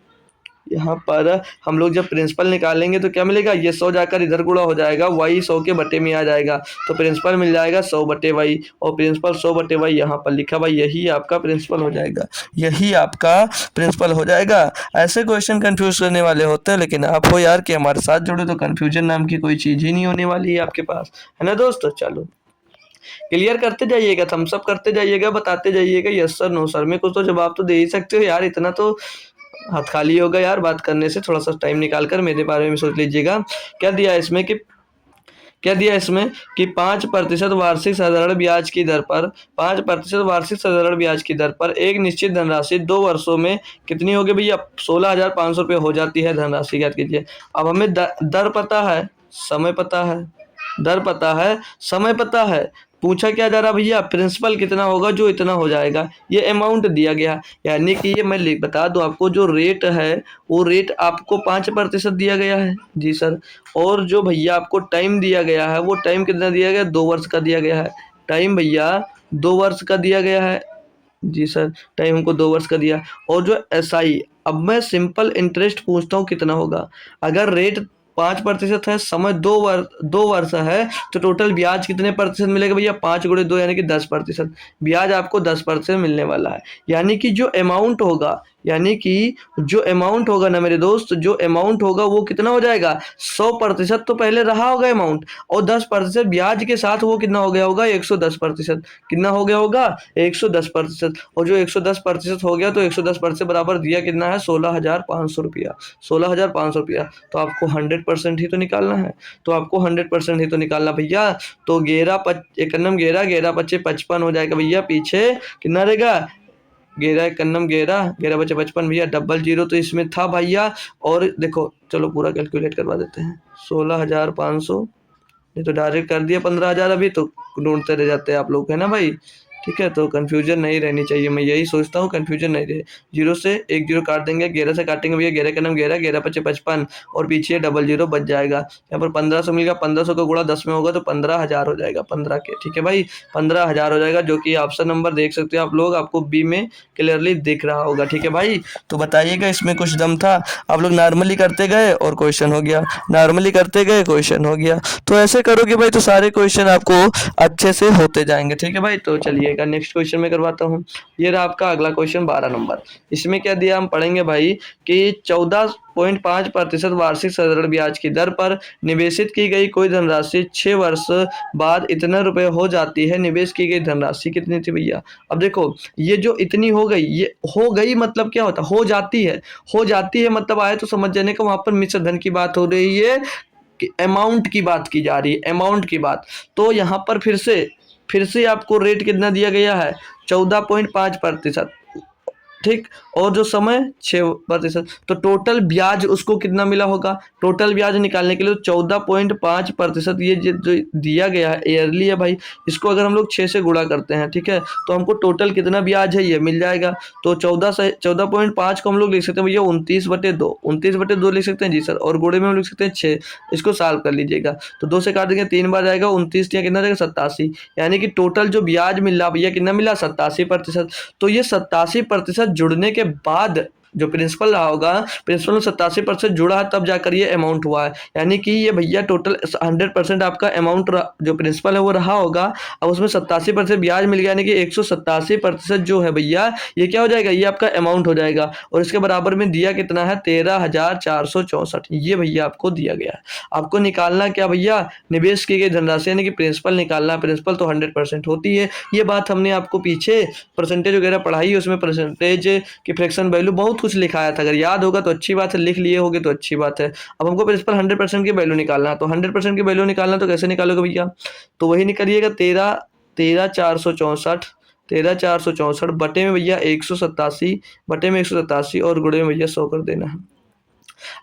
यहाँ पर। हम लोग जब प्रिंसिपल निकालेंगे तो क्या मिलेगा, ये 100 जाकर इधर गुणा हो जाएगा, y 100 के बटे में आ जाएगा, तो प्रिंसिपल मिल जाएगा 100 बटे y, और प्रिंसिपल 100 बटे y यहाँ पर लिखा भाई, यही आपका प्रिंसिपल हो जाएगा, यही आपका प्रिंसिपल हो जाएगा। ऐसे क्वेश्चन कंफ्यूज करने वाले होते हैं, लेकिन आप हो यार कि हमारे साथ जुड़े तो कंफ्यूजन नाम की कोई चीज़ ही नहीं होने वाली है आपके पास, है ना दोस्तों। चलो क्लियर करते जाइएगा, थम्स अप करते जाइएगा, बताते जाइएगा यस सर नो सर में, कुछ तो जवाब तो दे ही सकते हो यार, इतना तो हाथ खाली होगा यार बात करने से। थोड़ा सा टाइम निकाल कर मेरे बारे में सोच लीजिएगा। क्या दिया है इसमें कि 5% वार्षिक साधारण ब्याज की दर पर 5% वार्षिक साधारण ब्याज की दर पर एक निश्चित धनराशि 2 वर्षों में कितनी होगी भैया, 16,500 रुपये हो जाती है धनराशि, ज्ञात कीजिए। अब हमें दर पता है, समय पता है, दर पता है, समय पता है, पूछा क्या जा रहा भैया, प्रिंसिपल कितना होगा, जो इतना हो जाएगा, ये अमाउंट दिया गया। यानी कि ये मैं बता दूं आपको, जो रेट है वो रेट आपको 5% दिया गया है जी सर, और जो भैया आपको टाइम दिया गया है वो टाइम कितना दिया गया, 2 वर्ष का दिया गया है, टाइम भैया 2 वर्ष का दिया गया है जी सर, टाइम हमको 2 वर्ष का दिया। और जो एसआई, अब मैं सिंपल इंटरेस्ट पूछता हूँ कितना होगा, अगर रेट 5% है, समय 2 वर्ष है, तो टोटल ब्याज कितने प्रतिशत मिलेगा भैया, 5 गुणे 2 यानी कि 10%। ब्याज आपको 10% मिलने वाला है। यानी कि जो अमाउंट होगा, यानी कि जो अमाउंट होगा ना मेरे दोस्त, जो अमाउंट होगा वो कितना हो जाएगा, 100% तो पहले रहा होगा अमाउंट, और 10% ब्याज के साथ वो कितना हो गया होगा, 110%। कितना हो गया होगा, 110%। और जो 110% हो गया, तो 110% बराबर दिया कितना है, 16,500 रुपया, 16,500 रुपया। तो आपको 100% ही तो निकालना है, तो आपको 100% ही तो निकालना भैया। तो 11 पच्चे 55 हो जाएगा भैया, पीछे कितना रहेगा, 11 बचे 55 भैया, डबल जीरो तो इसमें था भैया। और देखो चलो पूरा कैलकुलेट करवा देते हैं, 16,500, ये तो डायरेक्ट कर दिया 15,000, अभी तो ढूंढते रह जाते हैं आप लोग, है ना भाई। ठीक है, तो कन्फ्यूजन नहीं रहनी चाहिए, मैं यही सोचता हूँ, कन्फ्यूजन नहीं रहे। 0 से 1 0 काट देंगे, 11 से काटेंगे भैया, 11 का नाम 11 पचे 55, और पीछे डबल जीरो बच जाएगा। यहाँ पर 1500 मिलेगा, 1500 का गुणा 10 में होगा तो 15,000 हो जाएगा, 15 के, ठीक है भाई, 15,000 हो जाएगा, जो कि ऑप्शन नंबर देख सकते हो आप लोग, आपको बी में क्लियरली दिख रहा होगा, ठीक है भाई। तो बताइएगा इसमें कुछ दम था, आप लोग नॉर्मली करते गए और क्वेश्चन हो गया, नॉर्मली करते गए क्वेश्चन हो गया। तो ऐसे करोगे भाई तो सारे क्वेश्चन आपको अच्छे से होते जाएंगे, ठीक है भाई। तो चलिएगा नेक्स्ट क्वेश्चन में करवाता हूँ। ये रहा आपका अगला क्वेश्चन 12 नंबर। इसमें क्या दिया, हम पढ़ेंगे भाई कि 14.5% वार्षिक साधारण ब्याज की दर पर निवेशित की गई कोई धनराशि 6 वर्ष बाद इतना रुपए हो जाती है, निवेश की गई धनराशि कितनी थी भैया। अब देखो ये जो इतनी हो गई, ये हो गई मतलब क्या होता, हो जाती है, हो जाती है मतलब आए तो समझ जाने का, वहां पर मिश्र धन की बात हो रही है, अमाउंट की बात की जा रही है, अमाउंट की बात। तो यहाँ पर फिर से आपको रेट कितना दिया गया है, 14.5%। ठीक। और जो समय 6%। तो टोटल ब्याज उसको कितना मिला होगा? टोटल ब्याज निकालने के लिए 14.5% ये जो दिया गया है ईयरली है भाई, इसको अगर हम लोग 6 से गुणा करते हैं, ठीक है, तो हमको टोटल कितना ब्याज है ये मिल जाएगा। तो 14.5 को हम लोग लिख सकते हैं भैया 29/2, 29/2 लिख सकते हैं जी सर, और गुणे में हम लिख सकते हैं 6। इसको सॉल्व कर लीजिएगा तो 2 से काट देंगे 3 बार जाएगा, 29 या कितना जाएगा 87, यानी कि टोटल जो ब्याज मिल रहा भैया कितना मिला 87%। तो ये 87% जुड़ने के बाद जो प्रिंसिपल रहा होगा, प्रिंसिपल में 87% जुड़ा है तब जाकर ये अमाउंट हुआ है, यानी कि ये भैया टोटल 100% आपका अमाउंट जो प्रिंसिपल है वो रहा होगा। अब उसमें 87% ब्याज मिल गया, यानी कि 187% जो है भैया ये क्या हो जाएगा, ये आपका अमाउंट हो जाएगा। और इसके बराबर में दिया कितना है 13,464, ये भैया आपको दिया गया है। आपको निकालना क्या भैया, निवेश की गई धनराशि, यानी कि प्रिंसिपल निकालना। प्रिंसिपल तो 100% होती है, ये बात हमने आपको पीछे परसेंटेज वगैरह पढ़ाई, उसमें परसेंटेज की फ्रैक्शन वैल्यू बहुत कुछ लिखाया था, अगर याद होगा तो अच्छी बात है, लिख लिए होगे तो अच्छी बात है। अब हमको प्रिंसिपल 100% की वैल्यू निकालना है, तो 100% की वैल्यू निकालना तो कैसे निकालोगे भैया, तो वही निकालिएगा 13,464, 13,464 बटे में भैया 187, बटे में 187 और गुणे में भैया 100 कर देना है।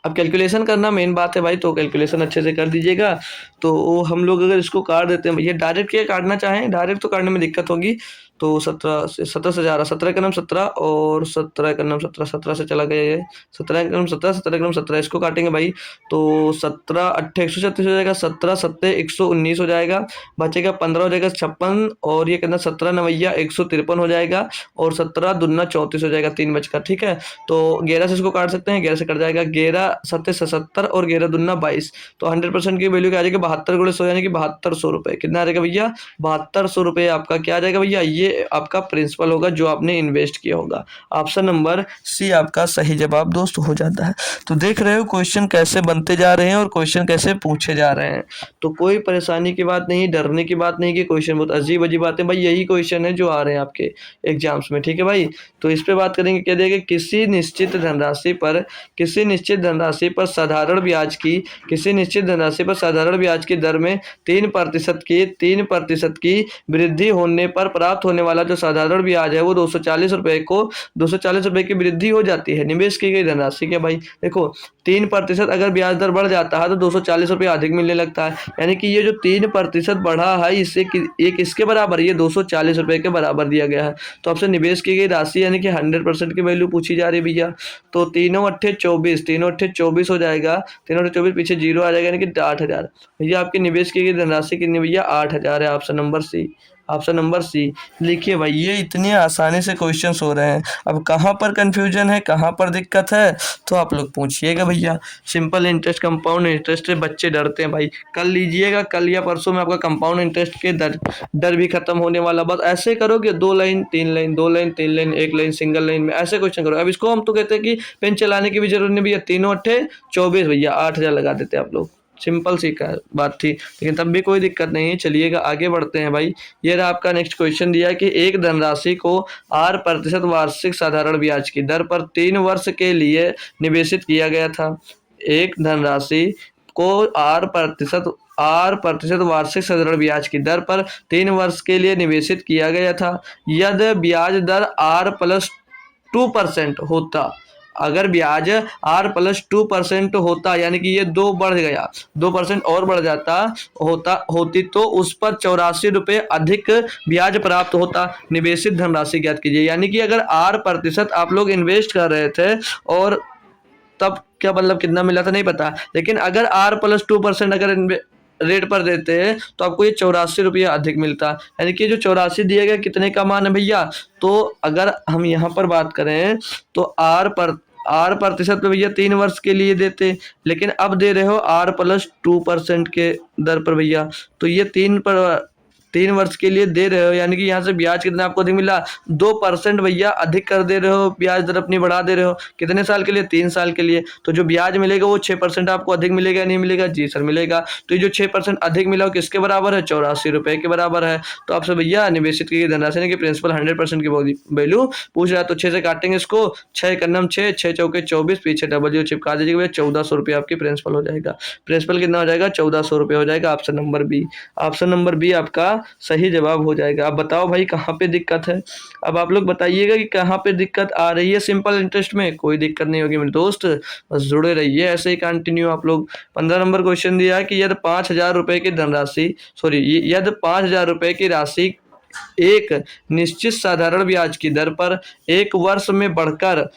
अब कैलकुलेशन करना मेन बात है भाई, तो कैलकुलेशन अच्छे से कर दीजिएगा। तो हम लोग अगर इसको काट देते हैं भैया, डायरेक्ट क्या काटना चाहें, डायरेक्ट तो काटने में दिक्कत होगी, तो 17 से जा रहा, 17 का नाम 17 और 17 का नाम 17, 17 से चला गया ये, 17 का नाम 17, 17 का नाम 17, इसको काटेंगे भाई तो 17 8 136 हो जाएगा, 17 7 119 हो जाएगा, बचेगा 15 हो जाएगा 56, और ये कितना 17 नवैया 153 हो जाएगा, और 17 दूना 34 हो जाएगा, 3 बचकर, ठीक है। तो 11 से इसको काट सकते हैं, 11 से कट जाएगा, 11 7 77 और 11 दूना 22, तो 100% की वैल्यू क्या आ जाएगी 72 गुणे 100, यानी कि 7200 रुपये। कितना आ जाएगा भैया 7200 रुपये आपका क्या आ जाएगा भैया, ये आपका प्रिंसिपल होगा जो आपने इन्वेस्ट किया होगा। ऑप्शन नंबर सी आपका सही जवाब दोस्त हो जाता है। तो देख रहे हो क्वेश्चन कैसे बनते जा रहे हैं और क्वेश्चन कैसे पूछे जा रहे हैं, तो कोई परेशानी की बात नहीं, डरने की बात नहीं कि क्वेश्चन बहुत अजीब अजीब बातें, भाई यही क्वेश्चन है जो आ रहे हैं आपके एग्जाम्स में, ठीक है भाई। तो इस पे बात करेंगे, क्या देंगे, किसी निश्चित धनराशि पर, किसी निश्चित धनराशि पर साधारण ब्याज की, किसी निश्चित धनराशि पर साधारण ब्याज की दर में 3% की वृद्धि होने पर प्राप्त होने वाला जो साधारण ब्याज है वो 240 रुपये को 240 रुपये की वृद्धि हो जाती है निवेश की गई धनराशि के। भाई देखो 3% अगर ब्याज दर बढ़ जाता है तो 240 रुपये अधिक मिलने लगता है, यानी कि ये जो 3% बढ़ा है इससे ये किसके बराबर, ये 240 रुपये के बराबर दिया गया है। तो आपसे निवेश की गई राशि यानी कि 100% की वैल्यू पूछी जा रही है भैया। तो 3×8 = 24 हो जाएगा, 3×8 = 24, पीछे जीरो आ जाएगा, यानी कि 8,000। भैया आपकी निवेश की गई धनराशि कितनी भैया 8,000 है। Option number C, option number C लिखिए भाई। ये इतनी आसानी से क्वेश्चंस हो रहे हैं, अब कहाँ पर कंफ्यूजन है, कहाँ पर दिक्कत है तो आप लोग पूछिएगा भैया। सिंपल इंटरेस्ट, कंपाउंड इंटरेस्ट, बच्चे डरते हैं भाई, कल लीजिएगा, कल या परसों में आपका कंपाउंड इंटरेस्ट के डर भी खत्म होने वाला। बस ऐसे करोगे 2 line 3 line, 2 line 3 line, 1 line single line में ऐसे क्वेश्चन करो। अब इसको हम तो कहते हैं कि पेन चलाने की भी जरूरत नहीं भैया, 3×8 = 24 भैया 8,000 लगा देते आप लोग, सिंपल सी बात थी, लेकिन तब भी कोई दिक्कत नहीं है। चलिएगा आगे बढ़ते हैं भाई। ये रहा आपका नेक्स्ट क्वेश्चन दिया कि एक धनराशि को 8% वार्षिक साधारण ब्याज की दर पर 3 वर्ष के लिए निवेशित किया गया था। एक धनराशि को 8% वार्षिक साधारण ब्याज की दर पर 3 वर्ष के लिए निवेशित किया गया था। यदि ब्याज दर R+2% होता, अगर ब्याज R+2% होता, यानी कि ये 2 बढ़ गया, 2% और बढ़ जाता होती तो उस पर 84 रुपये अधिक ब्याज प्राप्त होता। निवेशित धनराशि ज्ञात कीजिए, यानी कि अगर 8% आप लोग इन्वेस्ट कर रहे थे और तब क्या मतलब कितना मिला था नहीं पता, लेकिन अगर R+2% अगर रेट पर देते हैं तो आपको ये 84 रुपये अधिक मिलता, यानी कि जो 84 दिया गया कितने का मान है भैया। तो अगर हम यहाँ पर बात करें तो R% पे भैया 3 वर्ष के लिए देते, लेकिन अब दे रहे हो R+2% के दर पर भैया, तो ये 3 वर्ष के लिए दे रहे हो, यानी कि यहाँ से ब्याज कितना आपको अधिक मिला 2% भैया अधिक कर दे रहे हो, ब्याज दर अपनी बढ़ा दे रहे हो। कितने साल के लिए 3 साल के लिए, तो जो ब्याज मिलेगा वो 6% आपको अधिक मिलेगा, नहीं मिलेगा जी सर मिलेगा। तो ये जो 6% अधिक मिला वो किसके बराबर है 84 रुपये के बराबर है। तो आपसे भैया निवेशित की धनराशि की प्रिंसिपल 100% की वैल्यू पूछ रहा है, तो 6 से काटेंगे इसको, 6 का नाम 6, 6 चौके 24, पीछे डबल चिपका दीजिएगा भैया 1400 रुपये आपकी प्रिंसिपल हो जाएगा। प्रिंसिपल कितना हो जाएगा 1400 रुपये हो जाएगा। Option number B, option number B आपका सही जवाब हो जाएगा। अब बताओ भाई कहाँ पे दिक्कत है, अब आप लोग बताइएगा कि कहाँ पे दिक्कत आ रही है। सिंपल इंटरेस्ट में कोई दिक्कत नहीं होगी मेरे दोस्त, बस जुड़े रहिए ऐसे ही कंटिन्यू। आप लोग 15 नंबर क्वेश्चन दिया है कि यदि 5,000 रुपये की धनराशि यदि 5,000 रुपये की राशि एक निश्चित साधारण ब्याज की दर पर एक वर्ष में बढ़कर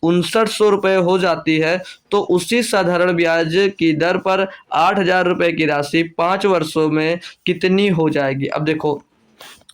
6,900 रुपये हो जाती है, तो उसी साधारण ब्याज की दर पर 8,000 रुपये की राशि 5 वर्षों में कितनी हो जाएगी। अब देखो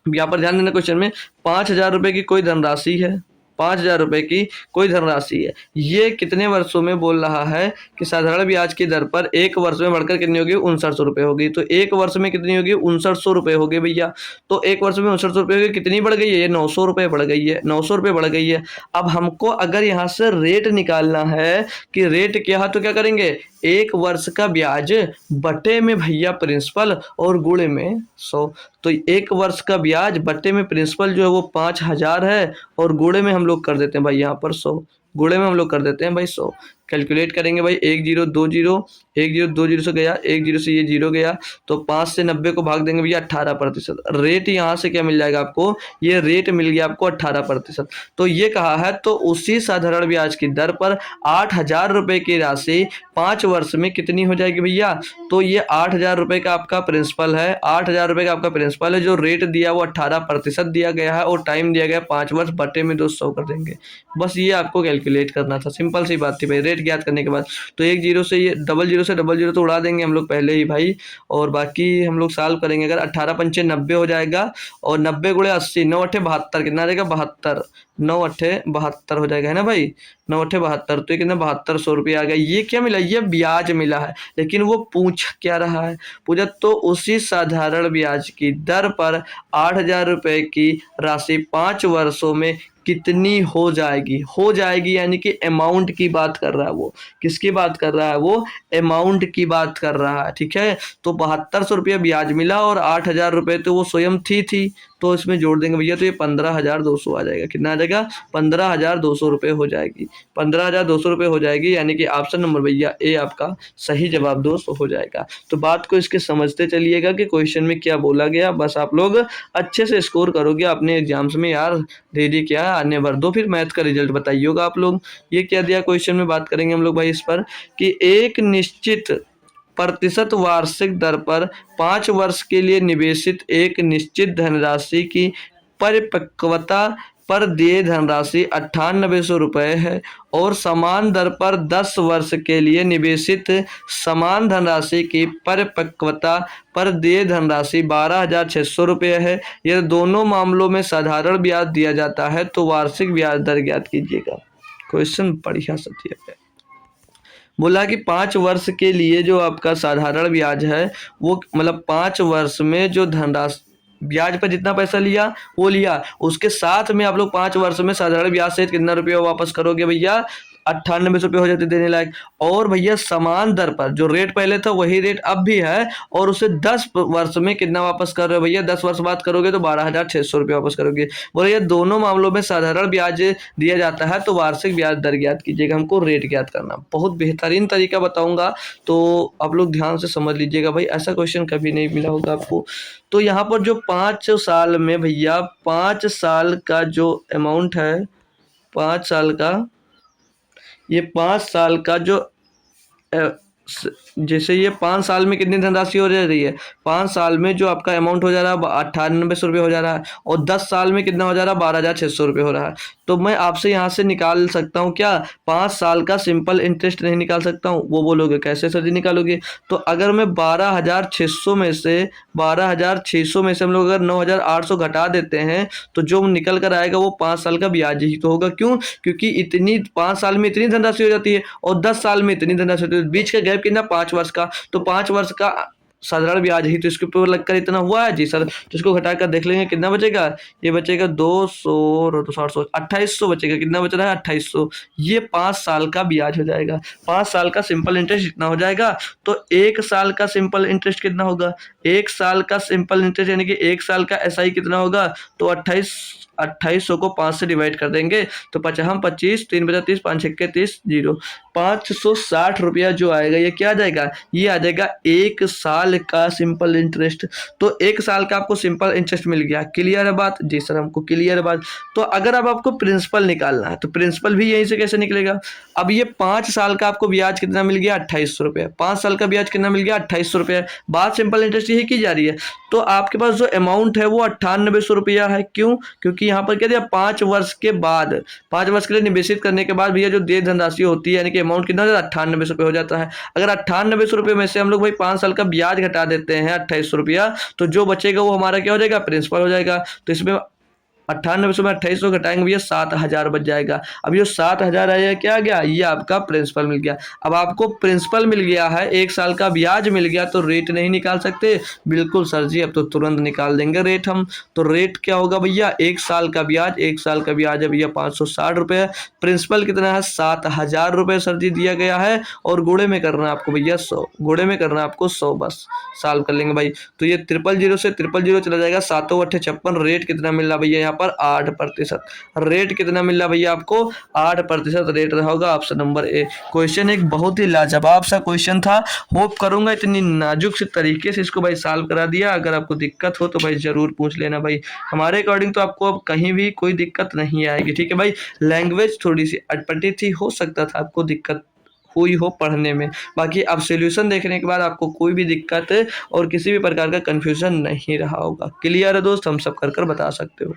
यहाँ पर ध्यान देना, क्वेश्चन में 5,000 रुपये की कोई धनराशि है, 5,000 रुपये की कोई धनराशि है, ये कितने वर्षों में बोल रहा है कि साधारण ब्याज की दर पर एक वर्ष में बढ़कर कितनी होगी, 6,900 रुपये होगी। तो एक वर्ष में कितनी होगी, 6,900 रुपये होगी भैया। तो एक वर्ष में 6,900 रुपये होगी, कितनी बढ़ गई है, ये 900 रुपये बढ़ गई है, 900 रुपये बढ़ गई है। अब हमको अगर यहाँ से रेट निकालना है कि रेट क्या है, तो क्या करेंगे, एक वर्ष का ब्याज बटे में भैया प्रिंसिपल और गुणे में 100। तो एक वर्ष का ब्याज बटे में प्रिंसिपल जो है वो 5,000 है, और गुणे में हम लोग कर देते हैं भाई यहाँ पर 100, गुणे में हम लोग कर देते हैं भाई 100। कैलकुलेट करेंगे भाई, 1 0 2 0, 1 0 2 0 से गया, 1 0 से ये 0 गया, तो 5 से 90 को भाग देंगे भैया 18%। रेट यहाँ से क्या मिल जाएगा आपको, ये रेट मिल गया आपको 18%। तो ये कहा है तो उसी साधारण ब्याज की दर पर 8,000 रुपये की राशि 5 वर्ष में कितनी हो जाएगी भैया। तो ये 8,000 रुपये का आपका प्रिंसिपल है, 8,000 रुपये का आपका प्रिंसिपल है, जो रेट दिया वो 18% दिया गया है, और टाइम दिया गया 5 वर्ष, बटे में 200 कर देंगे। बस ये आपको कैलकुलेट करना था, सिंपल सी बात थी भाई। रेट ज्ञात करने के बाद तो 1 0 से ये डबल जीरो तो उड़ा देंगे हम लोग पहले ही भाई, और बाकी हम लोग सॉल्व करेंगे। अगर 18 पंचे 90 हो जाएगा, और 90 गुणे 80, 9 8 72, कितना रहेगा 72, 9 8 72 हो जाएगा, है ना भाई, 9 8 72, तो ये कितना 7200 रुपये आ गया। ये क्या मिला, ये ब्याज मिला है, लेकिन वो पूछ क्या रहा है, पूछा तो उसी साधारण ब्याज की दर पर 8,000 रुपये की राशि 5 वर्षों में कितनी हो जाएगी यानी कि अमाउंट की बात कर रहा है वो, किसकी बात कर रहा है वो, अमाउंट की बात कर रहा है, ठीक है। तो 7200 रुपया ब्याज मिला, और 8,000 रुपये तो वो स्वयं थी, तो इसमें जोड़ देंगे भैया, तो ये 15,200 आ जाएगा। कितना आ जाएगा, 15,200 रुपये हो जाएगी, 15,200 रुपये हो जाएगी, यानी कि ऑप्शन नंबर भैया ए आपका सही जवाब दोस्त हो जाएगा। तो बात को इसके समझते चलिएगा कि क्वेश्चन में क्या बोला गया, बस आप लोग अच्छे से स्कोर करोगे अपने एग्जाम्स में यार, दीदी क्या आने भर दो, फिर मैथ का रिजल्ट बताइएगा आप लोग। ये क्या दिया क्वेश्चन में, बात करेंगे हम लोग भाई इस पर, कि एक निश्चित प्रतिशत वार्षिक दर पर 5 वर्ष के लिए निवेशित एक निश्चित धनराशि की परिपक्वता पर दिए धनराशि 9800 रुपये है, और समान दर पर 10 वर्ष के लिए निवेशित समान धनराशि की परिपक्वता पर दिए धनराशि 12,600 रुपये है। यह दोनों मामलों में साधारण ब्याज दिया जाता है, तो वार्षिक ब्याज दर ज्ञात कीजिएगा। क्वेश्चन बढ़िया सत्य है। बोला कि 5 वर्ष के लिए जो आपका साधारण ब्याज है वो मतलब 5 वर्ष में जो धनराशि ब्याज पर जितना पैसा लिया वो लिया, उसके साथ में आप लोग 5 वर्ष में साधारण ब्याज सहित कितना रुपया वापस करोगे भैया, 98 रुपये हो जाते देने लायक। और भैया समान दर पर जो रेट पहले था वही रेट अब भी है, और उसे 10 वर्ष में कितना वापस कर रहे हो भैया, 10 वर्ष बाद करोगे तो 12,600 रुपये वापस करोगे। बोले ये दोनों मामलों में साधारण ब्याज दिया जाता है, तो वार्षिक ब्याज दर ज्ञात कीजिएगा। हमको रेट ज्ञात करना बहुत बेहतरीन तरीका बताऊंगा, तो आप लोग ध्यान से समझ लीजिएगा भाई, ऐसा क्वेश्चन कभी नहीं मिला होगा आपको। तो यहाँ पर जो 5 साल में भैया 5 साल का जो अमाउंट है, 5 साल का, ये 5 साल का जो जैसे ये 5 साल में कितनी धनराशि हो जा रही है, 5 साल में जो आपका अमाउंट हो जा रहा है 9800 रुपये हो जा रहा है, और 10 साल में कितना हो जा रहा है 12,600 रुपये हो रहा है। तो मैं आपसे यहाँ से निकाल सकता हूँ क्या, 5 साल का सिंपल इंटरेस्ट नहीं निकाल सकता हूँ। वो बोलोगे कैसे सर जी निकालोगे, तो अगर मैं 12,600 में से 12,600 में से हम लोग अगर 9,800 घटा देते हैं, तो जो निकल कर आएगा वो 5 साल का ब्याज ही तो होगा। क्यों, क्योंकि इतनी 5 साल में इतनी धनराशि हो जाती है, और 10 साल में इतनी धनराशि होती है, बीच का गैप कितना 5 वर्ष का, तो 5 वर्ष का साधारण ब्याज ही तो इसके ऊपर लगकर इतना हुआ है जी सर। तो इसको घटाकर देख लेंगे कितना बचेगा, ये बचेगा 200 और 200 2800 बचेगा, कितना बच रहा है 2800। ये 5 साल का ब्याज हो जाएगा, 5 साल का सिंपल इंटरेस्ट इतना हो जाएगा। तो 1 साल का सिंपल इंटरेस्ट कितना होगा, 1 साल का सिंपल इंटरेस्ट यानी कि 1 साल का एसआई कितना होगा, तो 28 2800 को 5 से डिवाइड कर देंगे तो 50 25 3 बचा 30 5 छक्के 30 जीरो 560 रुपया जो आएगा ये क्या आ जाएगा, ये आ जाएगा 1 साल का सिंपल इंटरेस्ट। तो 1 साल का आपको सिंपल इंटरेस्ट मिल गया। क्लियर है बात? जी सर हमको क्लियर है बात। तो अगर अब आपको प्रिंसिपल निकालना है तो प्रिंसिपल भी यहीं से कैसे निकलेगा। अब ये 5 साल का आपको ब्याज कितना मिल गया, 2800 रुपये। 5 साल का ब्याज कितना मिल गया, 2800 रुपये। बात सिंपल इंटरेस्ट यही की जा रही है। तो आपके पास जो अमाउंट है वो 9800 रुपया है। क्यों? क्योंकि यहाँ पर क्या दिया, 5 वर्ष के बाद, 5 वर्ष के लिए निवेशित करने के बाद भैया जो देय धनराशि होती है यानी कि अमाउंट कितना हो जाता है, 9800 रुपये हो जाता है। अगर 9800 रुपये में से हम लोग भाई 5 साल का ब्याज घटा देते हैं 2800 रुपया, तो जो बचेगा वो हमारा क्या हो जाएगा, प्रिंसिपल हो जाएगा। तो इसमें 9800 में 2800 घटाएंगे भैया 7000 बच जाएगा। अब ये 7000 आया क्या आ गया, ये आपका प्रिंसिपल मिल गया। अब आपको प्रिंसिपल मिल गया है, 1 साल का ब्याज मिल गया, तो रेट नहीं निकाल सकते। बिल्कुल सर जी, अब तो तुरंत निकाल देंगे रेट हम। तो रेट क्या होगा भैया, 1 साल का ब्याज, 1 साल का ब्याज है भैया 560 रुपये। प्रिंसिपल कितना है, 7000 रुपये सर जी दिया गया है। और गुणे में करना है आपको भैया 100, गुणे में करना है आपको 100, बस सॉल्व कर लेंगे भाई। तो ये 000 से 000 चला जाएगा, 7 8 56। रेट कितना मिल रहा भैया यहाँ पर 8%। रेट कितना मिल रहा भैया आपको, 8% रेट रहा होगा। Option number A. क्वेश्चन एक बहुत ही लाजवाब सा क्वेश्चन था। होप करूंगा इतनी नाजुक से तरीके से इसको भाई सॉल्व करा दिया। अगर आपको दिक्कत हो तो भाई जरूर पूछ लेना भाई। हमारे अकॉर्डिंग तो आपको अब कहीं भी कोई दिक्कत नहीं आएगी, ठीक है भाई। लैंग्वेज थोड़ी सी अटपटी थी, हो सकता था आपको दिक्कत हुई हो पढ़ने में। बाकी अब सॉल्यूशन देखने के बाद आपको कोई भी दिक्कत और किसी भी प्रकार का कंफ्यूजन नहीं रहा होगा। क्लियर है दोस्त, हम सब कर बता सकते हो।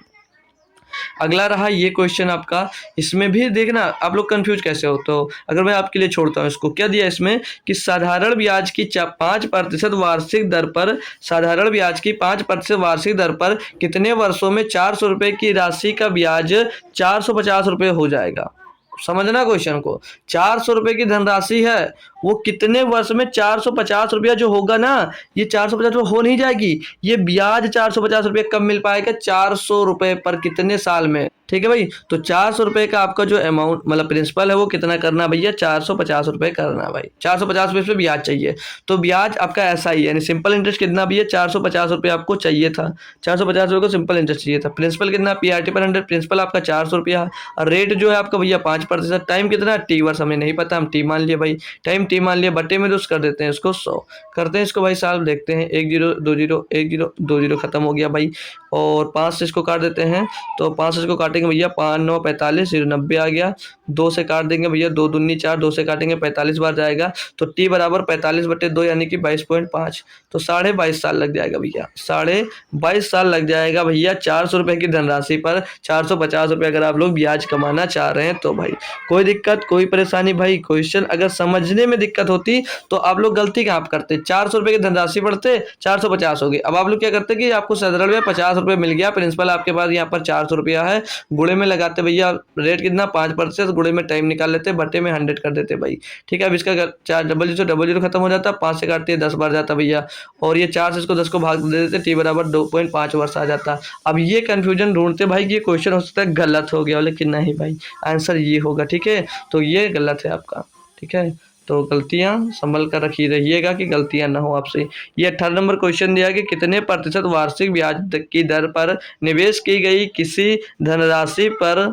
अगला रहा ये क्वेश्चन आपका, इसमें भी देखना आप लोग कंफ्यूज कैसे हो। तो अगर मैं आपके लिए छोड़ता हूँ इसको, क्या दिया इसमें कि साधारण ब्याज की 5% वार्षिक दर पर, साधारण ब्याज की 5% वार्षिक दर पर कितने वर्षों में 400 रुपये की राशि का ब्याज 450 रुपये हो जाएगा। समझना क्वेश्चन को, 400 रुपये की धनराशि है, वो कितने वर्ष में 450 रुपया जो होगा ना, ये 450 रुपये हो नहीं जाएगी, ये ब्याज 450 रुपये कब मिल पाएगा, 400 रुपये पर कितने साल में, ठीक है भाई। तो 400 रुपये का आपका जो अमाउंट मतलब प्रिंसिपल है वो कितना करना भैया, 450 रुपये करना भाई। 450 रुपये पे ब्याज चाहिए, तो ब्याज आपका ऐसा ही यानी सिंपल इंटरेस्ट कितना भैया 450 रुपये आपको चाहिए था। 450 रुपये को सिंपल इंटरेस्ट चाहिए था। प्रिंसिपल कितना, पीआरटी पर 100, प्रिंसिपल आपका 400 रुपया। और रेट जो है आपका भैया 5%। टाइम कितना, टी वर्ष हमें नहीं पता, हम टी मान लिए भाई। टाइम टी मान लिया, बटे में दोस्त कर देते हैं इसको 100। करते हैं इसको भाई सॉल्व, देखते हैं 1 0 2 0 1 0 2 0 खत्म हो गया भाई। और 5 से इसको काट देते हैं, तो 5 से इसको काटेंगे भैया 5 9 45 0 90 आ गया। 2 से काट देंगे भैया 2 दूनी 4, 2 से काटेंगे 45 बार जाएगा। तो टी बराबर 45/2 यानी कि 22.5। तो 22.5 साल लग जाएगा भैया, 22.5 साल लग जाएगा भैया 400 रुपये की धनराशि पर 450 रुपये अगर आप लोग ब्याज कमाना चाह रहे हैं तो भाई कोई दिक्कत कोई परेशानी भाई। क्वेश्चन अगर समझने में दिक्कत होती तो आप लोग गलती कहाँ करते, 400 रुपये की धनराशि पढ़ते 450 हो गई। अब आप लोग क्या करते कि आपको साधारण में 50 रुपये मिल गया, प्रिंसिपल आपके पास यहाँ पर 400 रुपया है, गुणे में लगाते भैया रेट कितना 5%, गुणे में टाइम निकाल लेते, बटे में 100 कर देते भाई, ठीक है। अब इसका 4 0 खत्म हो जाता, 5 से काटते 10 बार जाता भैया, और ये 4 से इसको 10 को भाग दे देते, टी बराबर 2.5 वर्ष आ जाता। अब ये कंफ्यूजन ढूंढते भाई कि ये क्वेश्चन हो सकता है गलत हो गया, लेकिन नहीं भाई आंसर ये होगा, ठीक है। तो ये गलत है आपका, ठीक है। तो गलतियां संभल कर रखी रहिएगा कि गलतियां ना हो आपसे। ये 18 नंबर क्वेश्चन दिया कि कितने प्रतिशत वार्षिक ब्याज की दर पर निवेश की गई किसी धनराशि पर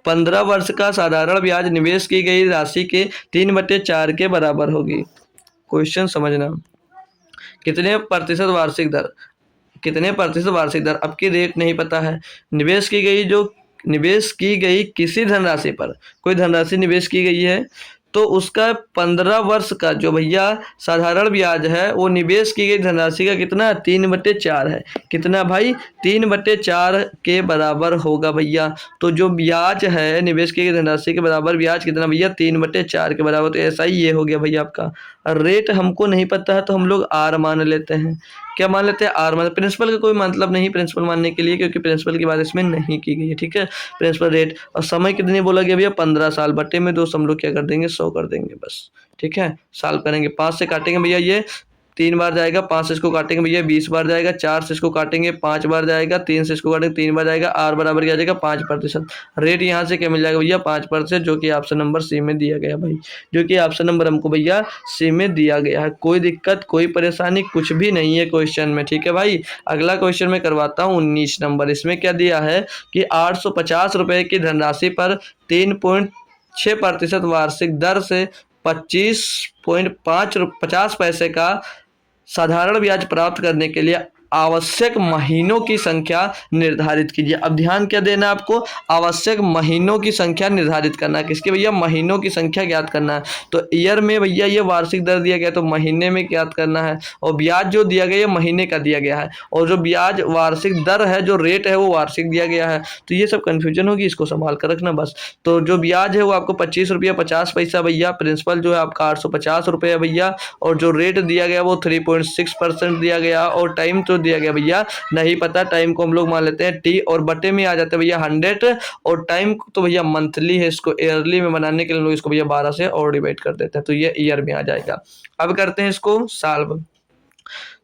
15 वर्ष का साधारण ब्याज निवेश की गई राशि के 3/4 के बराबर होगी। क्वेश्चन समझना, कितने प्रतिशत वार्षिक दर, कितने प्रतिशत वार्षिक दर, आपकी रेट नहीं पता है, निवेश की गई, जो निवेश की गई किसी धनराशि पर, कोई धनराशि निवेश की गई है तो उसका 15 वर्ष का जो भैया साधारण ब्याज है वो निवेश की गई धनराशि का कितना 3/4 है। कितना भाई 3/4 के बराबर होगा भैया। तो जो ब्याज है निवेश की गई धनराशि के बराबर ब्याज कितना भैया 3/4 के बराबर। तो ऐसा ही ये हो गया भैया आपका। रेट हमको नहीं पता है तो हम लोग आर मान लेते हैं। क्या मान लेते हैं, आर मान। प्रिंसिपल का कोई मतलब नहीं प्रिंसिपल मानने के लिए, क्योंकि प्रिंसिपल की बात इसमें नहीं की गई है, ठीक है। प्रिंसिपल रेट और समय कितनी बोला गया भैया 15 साल, बटे में 2 हम लोग क्या कर देंगे 100 कर देंगे बस, ठीक है। सॉल्व करेंगे, 5 से काटेंगे भैया ये 3 बार जाएगा, 5 से इसको काटेंगे भैया 20 बार जाएगा, 4 से इसको काटेंगे 5 बार जाएगा, 3 से इसको काटेंगे 3 बार जाएगा, आर बराबर क्या आ जाएगा 5%। रेट यहाँ से क्या मिल जाएगा भैया 5%, जो कि ऑप्शन नंबर सी में दिया गया भाई, जो कि ऑप्शन नंबर हमको भैया सी में दिया गया है। कोई दिक्कत कोई परेशानी कुछ भी नहीं है क्वेश्चन में, ठीक है भाई। अगला क्वेश्चन मैं करवाता हूँ 19 नंबर। इसमें क्या दिया है कि 850 रुपए की धनराशि पर 3.6% वार्षिक दर से 25.50 पैसे का साधारण ब्याज प्राप्त करने के लिए आवश्यक महीनों की संख्या निर्धारित कीजिए। अब ध्यान क्या देना है आपको, आवश्यक महीनों की संख्या निर्धारित करना है। किसके भैया, महीनों की संख्या ज्ञात करना है। तो ईयर में भैया ये वार्षिक दर दिया गया तो महीने में ज्ञात करना है, और ब्याज जो दिया गया है महीने का दिया गया है, और जो ब्याज वार्षिक दर है जो रेट है वो वार्षिक दिया गया है। तो ये सब कन्फ्यूजन होगी, इसको संभाल कर रखना बस। तो जो ब्याज है वो आपको 25 रुपया 50 पैसा भैया, प्रिंसिपल जो है आपका 850 रुपये है भैया, और जो रेट दिया गया वो 3.6% दिया गया, और टाइम तो दिया गया भैया नहीं पता, टाइम को हम लोग मान लेते हैं टी, और बटे में आ जाता है भैया 100, और टाइम तो भैया मंथली है, इसको ईयरली में बनाने के लिए लोग इसको भैया 12 से और डिवाइड कर देते हैं, तो ये ईयर में आ जाएगा। अब करते हैं इसको सॉल्व।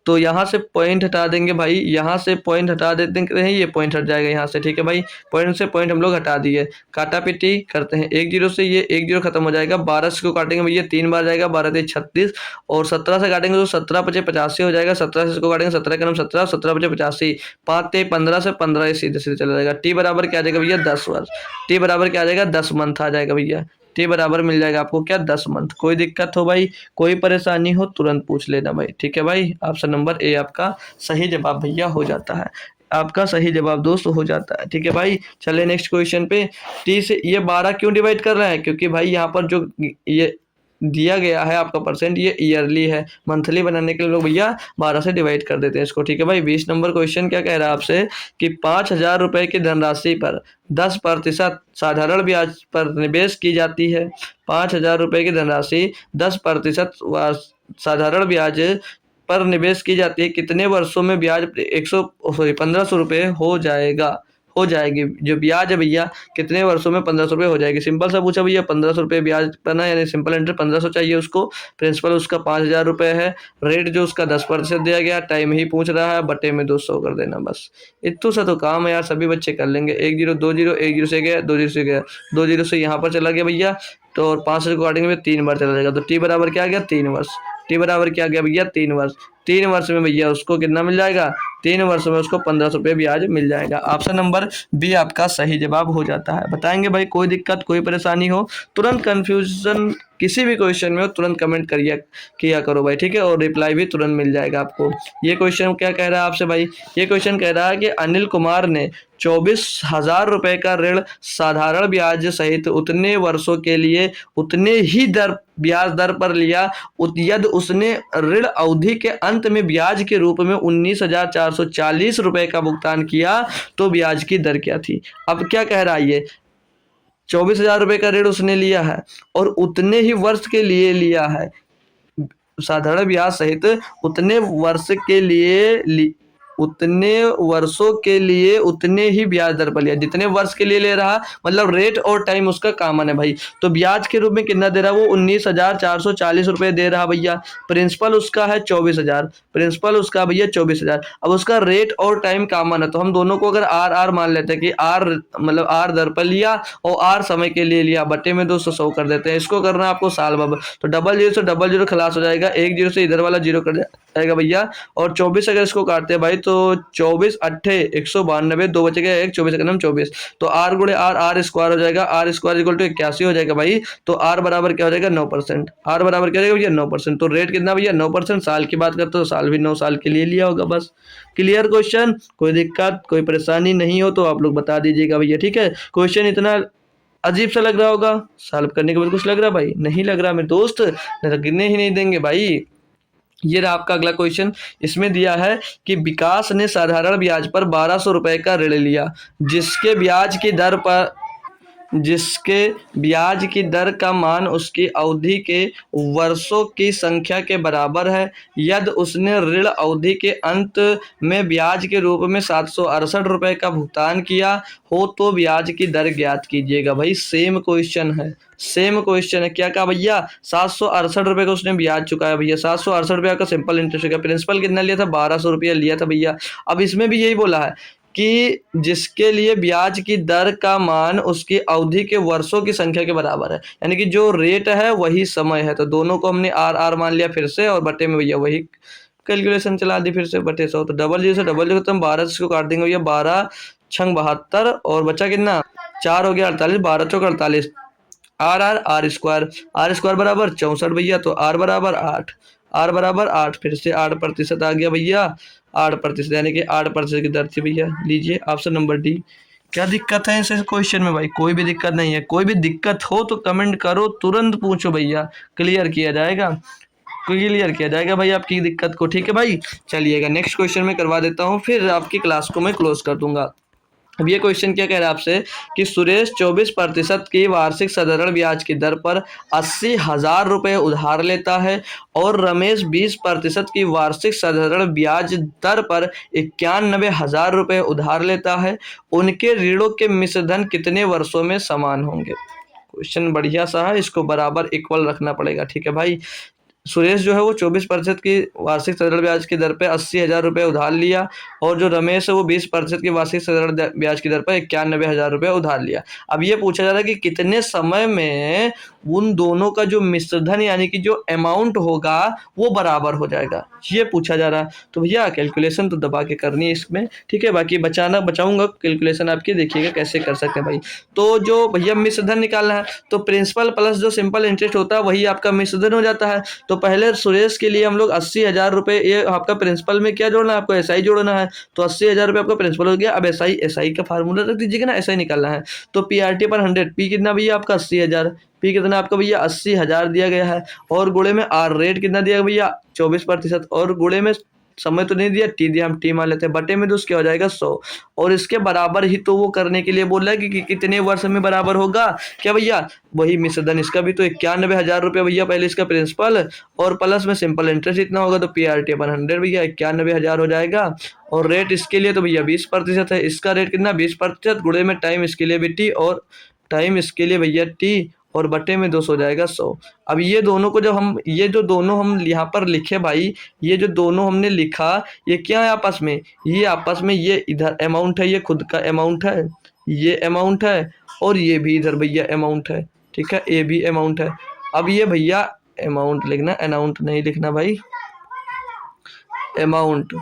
तो यहाँ से पॉइंट हटा देंगे भाई, यहाँ से पॉइंट हटा देते हैं, ये पॉइंट हट जाएगा यहाँ से, ठीक है भाई। पॉइंट से पॉइंट हम लोग हटा दिए, काटा पिटी करते हैं। 1 0 से ये 1 0 खत्म हो जाएगा। 12 से को काटेंगे भैया 3 बार जाएगा, 12 3 36, और 17 से काटेंगे तो 17 5 85 हो जाएगा। 17 से इसको काटेंगे 17 का नाम 17, 17 5 85, 5 3 15 से 15 सीधे सीधे चला जाएगा। टी बराबर क्या आ जाएगा भैया 10 वर्ष, टी बराबर क्या आ जाएगा 10 मंथ आ जाएगा भैया। टी बराबर मिल जाएगा आपको क्या 10 मंथ। कोई दिक्कत हो भाई, कोई परेशानी हो तुरंत पूछ लेना भाई, ठीक है भाई। ऑप्शन नंबर ए आपका सही जवाब भैया हो जाता है, आपका सही जवाब दोस्त हो जाता है, ठीक है भाई। चले नेक्स्ट क्वेश्चन पे। टी से ये 12 क्यों डिवाइड कर रहे हैं, क्योंकि भाई यहाँ पर जो ये दिया गया है आपका परसेंट ये ईयरली है, मंथली बनाने के लिए लोग भैया 12 से डिवाइड कर देते हैं इसको, ठीक है भाई। 20 नंबर क्वेश्चन क्या कह रहा है आपसे कि 5,000 रुपए की धनराशि पर 10% साधारण ब्याज पर निवेश की जाती है। 5,000 रुपए की धनराशि 10% साधारण ब्याज पर निवेश की जाती है, कितने वर्षों में ब्याज 1,500 रुपये हो जाएगी। जो ब्याज है भैया कितने वर्षों में 1,500 रुपये हो जाएगी। सिंपल सा पूछा भैया 1,500 रुपये ब्याज करना, यानी सिंपल इंटरेस्ट 1,500 चाहिए उसको। प्रिंसिपल उसका 5,000 रुपये है, रेट जो उसका 10% दिया गया, टाइम ही पूछ रहा है, बटे में 200 कर देना बस। इतना सा तो काम है यार, सभी बच्चे कर लेंगे। 1 0 2 0, 1 0 से गया, 2 0 से गया, 2 0 से यहाँ पर चला गया भैया, तो और 5 से काटेंगे में 3 बार चला जाएगा, तो टी बराबर क्या आ गया 3 वर्ष। टी बराबर क्या आ गया भैया 3 वर्ष। 3 वर्ष में भैया उसको कितना मिल जाएगा, 3 वर्ष में उसको 1,500 रुपये ब्याज मिल जाएगा। ऑप्शन नंबर बी आपका सही जवाब हो जाता है। बताएंगे भाई, कोई दिक्कत कोई परेशानी हो, तुरंत कंफ्यूजन किसी भी क्वेश्चन में हो तुरंत कमेंट किया करो भाई, ठीक है, और रिप्लाई भी तुरंत मिल जाएगा आपको। ये क्वेश्चन क्या कह रहा है आपसे भाई, ये क्वेश्चन कह रहा है कि अनिल कुमार ने 24,000 रुपये का ऋण साधारण ब्याज सहित उतने वर्षों के लिए उतने ही ब्याज दर पर लिया, यदि उसने ऋण अवधि के अंत में ब्याज के रूप में 19,440 रुपये का भुगतान किया तो ब्याज की दर क्या थी। अब क्या कह रहा है ये, 24,000 रुपये का ऋण उसने लिया है और उतने ही वर्ष के लिए लिया है, साधारण ब्याज सहित उतने वर्षों के लिए उतने ही ब्याज दर पर लिया। जितने वर्ष के लिए ले रहा, मतलब रेट और टाइम उसका कॉमन है भाई, तो ब्याज के रूप में कितना दे रहा है वो 19,440 रुपये दे रहा भैया। प्रिंसिपल उसका है 24,000, प्रिंसिपल उसका भैया 24,000। अब उसका रेट और टाइम कॉमन है, तो हम दोनों को अगर आर मान लेते हैं कि आर मतलब आर दर पर लिया और आर समय के लिए लिया, बटे में 200 कर देते हैं। इसको करना आपको साल बब, तो 00 से 00 खलास हो जाएगा, 1 0 से इधर वाला 0 कर जाएगा भैया, और 24 अगर इसको काटते हैं भाई तो 24 8 192, 2 बचेगा 1, 24 का नाम 24, तो आर गुणे आर स्क्वायर हो जाएगा, आर स्क्वायर इक्वल टू 81 हो जाएगा भाई। तो आर बराबर क्या हो जाएगा 9%, आर बराबर क्या हो जाएगा भैया 9%। तो रेट कितना भैया 9%। साल की बात करते हो साल भी 9 साल के लिए लिया होगा बस। क्लियर क्वेश्चन, कोई दिक्कत कोई परेशानी नहीं हो तो आप लोग बता दीजिएगा भैया, ठीक है। क्वेश्चन इतना अजीब सा लग रहा होगा, सॉल्व करने के बाद कुछ लग रहा भाई, नहीं लग रहा मेरे दोस्त, गिरने ही नहीं देंगे भाई। ये रहा आपका अगला क्वेश्चन। इसमें दिया है कि विकास ने साधारण ब्याज पर 1,200 रुपए का ऋण लिया, जिसके ब्याज की दर जिसके ब्याज की दर का मान उसकी अवधि के वर्षों की संख्या के बराबर है, यदि उसने ऋण अवधि के अंत में ब्याज के रूप में 768 रुपये का भुगतान किया हो तो ब्याज की दर ज्ञात कीजिएगा। भाई सेम क्वेश्चन है, सेम क्वेश्चन है। क्या कहा भैया, 768 रुपये का उसने ब्याज चुकाया भैया, 768 रुपये का सिंपल इंटरेस्ट का प्रिंसिपल कितना लिया था, 1200 रुपया लिया था भैया। अब इसमें भी यही बोला है कि जिसके लिए ब्याज की दर का मान उसकी अवधि के वर्षों की संख्या के बराबर है, यानी कि जो रेट है वही समय है। तो दोनों को हमने आर आर मान लिया फिर से, और बटे में भैया वही कैलकुलेशन चला दी फिर से, बटे 100। तो डबल जीरो से डबल जीरो तो हम 12 इसको काट देंगे भैया, 12 छंग 72 और बचा कितना, 4 हो गया 48, 12 चौक 48, आर आर आर स्क्वायर बराबर 64 भैया, तो आर बराबर 8, आर बराबर 8, फिर से 8% आ गया भैया, 8%, यानी कि 8% की दर थी भैया। लीजिए ऑप्शन नंबर डी। क्या दिक्कत है इस क्वेश्चन में भाई, कोई भी दिक्कत नहीं है। कोई भी दिक्कत हो तो कमेंट करो, तुरंत पूछो भैया, क्लियर किया जाएगा, क्लियर किया जाएगा भाई आपकी दिक्कत को। ठीक है भाई, चलिएगा नेक्स्ट क्वेश्चन में करवा देता हूँ, फिर आपकी क्लास को मैं क्लोज कर दूंगा। अब ये क्वेश्चन क्या कह रहा है आपसे कि सुरेश 24% की वार्षिक साधारण ब्याज की दर पर 80,000 रुपये उधार लेता है और रमेश 20% की वार्षिक साधारण ब्याज दर पर 91,000 रुपये उधार लेता है। उनके ऋणों के मिश्रधन कितने वर्षों में समान होंगे। क्वेश्चन बढ़िया सा है, इसको बराबर इक्वल रखना पड़ेगा। ठीक है भाई, सुरेश जो है वो 24% की वार्षिक साधारण ब्याज की दर पे 80,000 रुपये उधार लिया, और जो रमेश है वो 20% की वार्षिक साधारण ब्याज की दर पर 91,000 रुपये उधार लिया। अब ये पूछा जा रहा है कि कितने समय में उन दोनों का जो मिश्रधन यानी कि जो अमाउंट होगा वो बराबर हो जाएगा, ये पूछा जा रहा है। तो भैया कैलकुलेशन तो दबा के करनी है इसमें, ठीक है। बाकी बचाऊंगा कैलकुलेशन आपकी, देखिएगा कैसे कर सकते हैं भाई। तो जो भैया मिश्रधन निकालना है तो प्रिंसिपल प्लस जो सिंपल इंटरेस्ट होता है वही आपका मिश्रधन हो जाता है। तो पहले सुरेश के लिए हम लोग 80,000 रुपये, ये आपका प्रिंसिपल में क्या जोड़ना है, आपको एसआई जोड़ना है। तो 80,000 रुपये आपका प्रिंसिपल हो गया। अब एसआई का फार्मूला रख दीजिएगा ना, एसआई निकालना है तो पीआरटी पर 100, पी कितना भैया आपका 80,000, पी कितना आपका भैया 80,000 दिया गया है, और गुणे में आर रेट कितना दिया भैया 24%, और गुणे में समय तो नहीं दिया, टी दिया, हम टी मान लेते हैं, बटे में तो उसके हो जाएगा 100, और इसके बराबर ही तो वो करने के लिए बोल रहा है कि कितने वर्ष में बराबर होगा क्या भैया, वही मिश्रधन। इसका भी तो 91,000 रुपये भैया पहले इसका प्रिंसिपल, और प्लस में सिंपल इंटरेस्ट इतना होगा, तो पी आर टी अपन 100 भैया 91,000 हो जाएगा। और रेट इसके लिए तो भैया 20% है, इसका रेट कितना 20%, गुणे में टाइम इसके लिए भी टी, और टाइम इसके लिए भैया टी, और बटे में 200 हो जाएगा 100। अब ये दोनों को जब हम, ये जो दोनों हम यहाँ पर लिखे भाई, ये जो दोनों हमने लिखा ये क्या है आपस में, ये आपस में ये इधर अमाउंट है, ये खुद का अमाउंट है, ये अमाउंट है, और ये भी इधर भैया अमाउंट है। ठीक है, ये भी अमाउंट है। अब ये भैया अमाउंट लिखना, अमाउंट नहीं लिखना भाई, अमाउंट।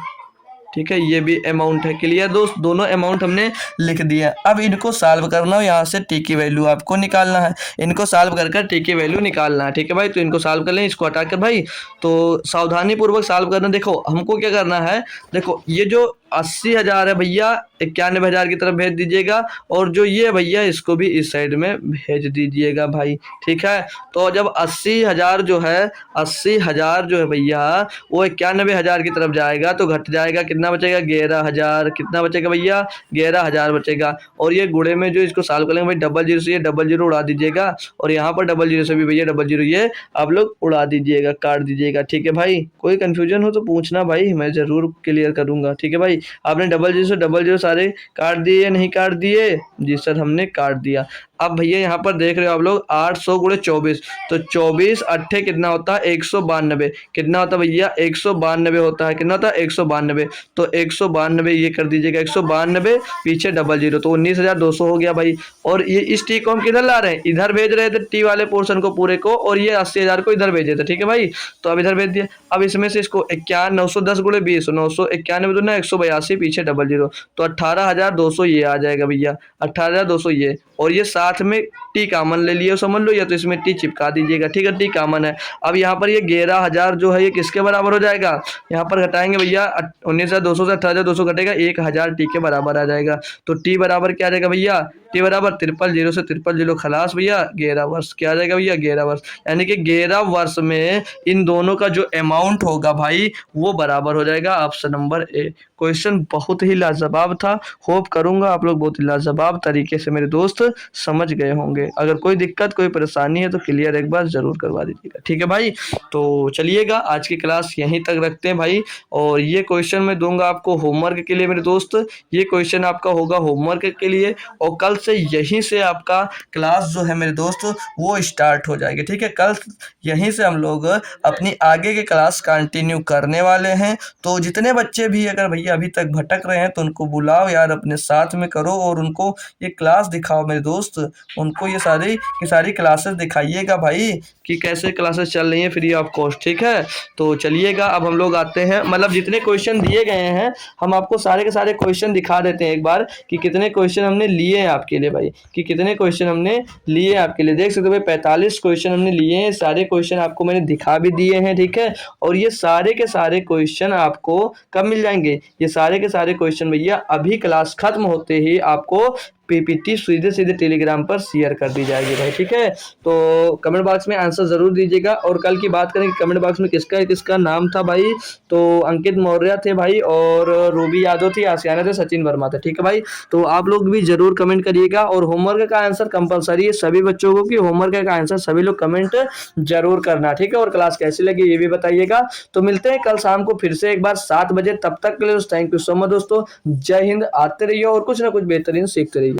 ठीक है, ये भी अमाउंट है। क्लियर दोस्त, दोनों अमाउंट हमने लिख दिया। अब इनको सॉल्व करना है, यहाँ से टी की वैल्यू आपको निकालना है, इनको सॉल्व कर टी की वैल्यू निकालना है। ठीक है भाई, तो इनको सॉल्व कर लें, इसको हटा कर भाई, तो सावधानी पूर्वक सॉल्व करना। देखो हमको क्या करना है, देखो ये जो 80,000 है भैया 91,000 की तरफ भेज दीजिएगा, और जो ये भैया इसको भी इस साइड में भेज दीजिएगा भाई। ठीक है, तो जब 80,000 जो है, 80,000 जो है भैया वो 91,000 की तरफ जाएगा तो घट जाएगा, कितना बचेगा 11,000, कितना बचेगा भैया 11,000 बचेगा। और ये गुणे में जो इसको सॉल्व करेंगे भाई, डबल जीरो से ये डबल जीरो उड़ा दीजिएगा, और यहाँ पर डबल जीरो से भी भैया डबल जीरो ये आप लोग उड़ा दीजिएगा, काट दीजिएगा। ठीक है भाई, कोई कंफ्यूजन हो तो पूछना भाई, मैं जरूर क्लियर करूंगा। ठीक है भाई, आपने डबल जीरो सारे काट दिए, नहीं काट दिए जी सर, हमने काट दिया। अब भैया यहाँ पर देख रहे हो आप लोग 800 गुणे 24, तो 24 अट्ठे कितना होता है 192, कितना होता है भैया 192 होता है, कितना होता है 192, तो 192 ये कर दीजिएगा, 192 पीछे डबल जीरो, तो 19,200 हो गया भाई। और ये इस टी को हम किधर ला रहे हैं, इधर भेज रहे थे टी वाले पोर्शन को पूरे को, और ये 80,000 को इधर भेजे थे। ठीक है भाई, तो अब इधर भेज दिया। अब इसमें से इसको 910 गुणे 20, 991 दूना 182 पीछे डबल जीरो, तो 18,200 ये आ जाएगा भैया, 18,200 ये, और ये साथ में टी कामन ले लिए समझ लो, या तो इसमें टी चिपका दीजिएगा। ठीक है, टी कामन है। अब यहाँ पर ये 11,000 जो है ये किसके बराबर हो जाएगा, यहाँ पर घटाएंगे भैया 19,200 से 18,200 घटेगा, 1,000 टी के बराबर आ जाएगा। तो टी बराबर क्या आ जाएगा भैया, टी बराबर 000 से 000 खलास भैया 11 वर्ष, क्या आ जाएगा भैया 11 वर्ष, यानी कि 11 वर्ष में इन दोनों का जो अमाउंट होगा भाई वो बराबर हो जाएगा। Option number A. कोई क्वेश्चन बहुत ही लाजवाब था। होप करूँगा आप लोग बहुत ही लाजवाब तरीके से मेरे दोस्त समझ गए होंगे। अगर कोई दिक्कत, कोई परेशानी है तो क्लियर एक बार ज़रूर करवा दीजिएगा, ठीक है भाई। तो चलिएगा आज की क्लास यहीं तक रखते हैं भाई। और ये क्वेश्चन मैं दूंगा आपको होमवर्क के लिए मेरे दोस्त। ये क्वेश्चन आपका होगा होमवर्क के लिए, और कल से यहीं से आपका क्लास जो है मेरे दोस्त वो स्टार्ट हो जाएगी, ठीक है। कल यहीं से हम लोग अपनी आगे की क्लास कंटिन्यू करने वाले हैं। तो जितने बच्चे भी अगर भैया अभी तक भटक रहे हैं तो उनको बुलाओ यार, अपने साथ में करो और उनको ये क्लास दिखाओ मेरे दोस्त। उनको ये सारी क्लासेस दिखाइएगा भाई कि कैसे क्लासेस चल रही हैं फ्री ऑफ कॉस्ट, ठीक है। तो चलिएगा अब हम लोग आते हैं, मतलब जितने क्वेश्चन दिए गए हैं हम आपको सारे के सारे क्वेश्चन दिखा देते हैं एक बार कि कितने क्वेश्चन हमने लिए हैं आपके लिए भाई, कि कितने क्वेश्चन हमने लिए आपके लिए। देख सकते हो भाई 45 क्वेश्चन हमने लिए हैं। सारे क्वेश्चन आपको मैंने दिखा भी दिए हैं, ठीक है। और ये सारे के सारे क्वेश्चन आपको कब मिल जाएंगे? ये सारे के सारे क्वेश्चन भैया अभी क्लास खत्म होते ही आपको पीपीटी सीधे सीधे टेलीग्राम पर शेयर कर दी जाएगी भाई, ठीक है। तो कमेंट बॉक्स में आंसर जरूर दीजिएगा। और कल की बात करें कि कमेंट बॉक्स में किसका किसका नाम था भाई, तो अंकित मौर्य थे भाई, और रूबी यादव थी, आसियाना थे, सचिन वर्मा थे, ठीक है भाई। तो आप लोग भी जरूर कमेंट करिएगा। और होमवर्क का आंसर कंपलसरी है सभी बच्चों को कि होमवर्क का आंसर सभी लोग कमेंट जरूर करना, ठीक है। और क्लास कैसी लगी ये भी बताइएगा। तो मिलते हैं कल शाम को फिर से एक बार 7 बजे। तब तक के लिए थैंक यू सो मच दोस्तों। जय हिंद। आते रहिए और कुछ ना कुछ बेहतरीन सीखते रहिए।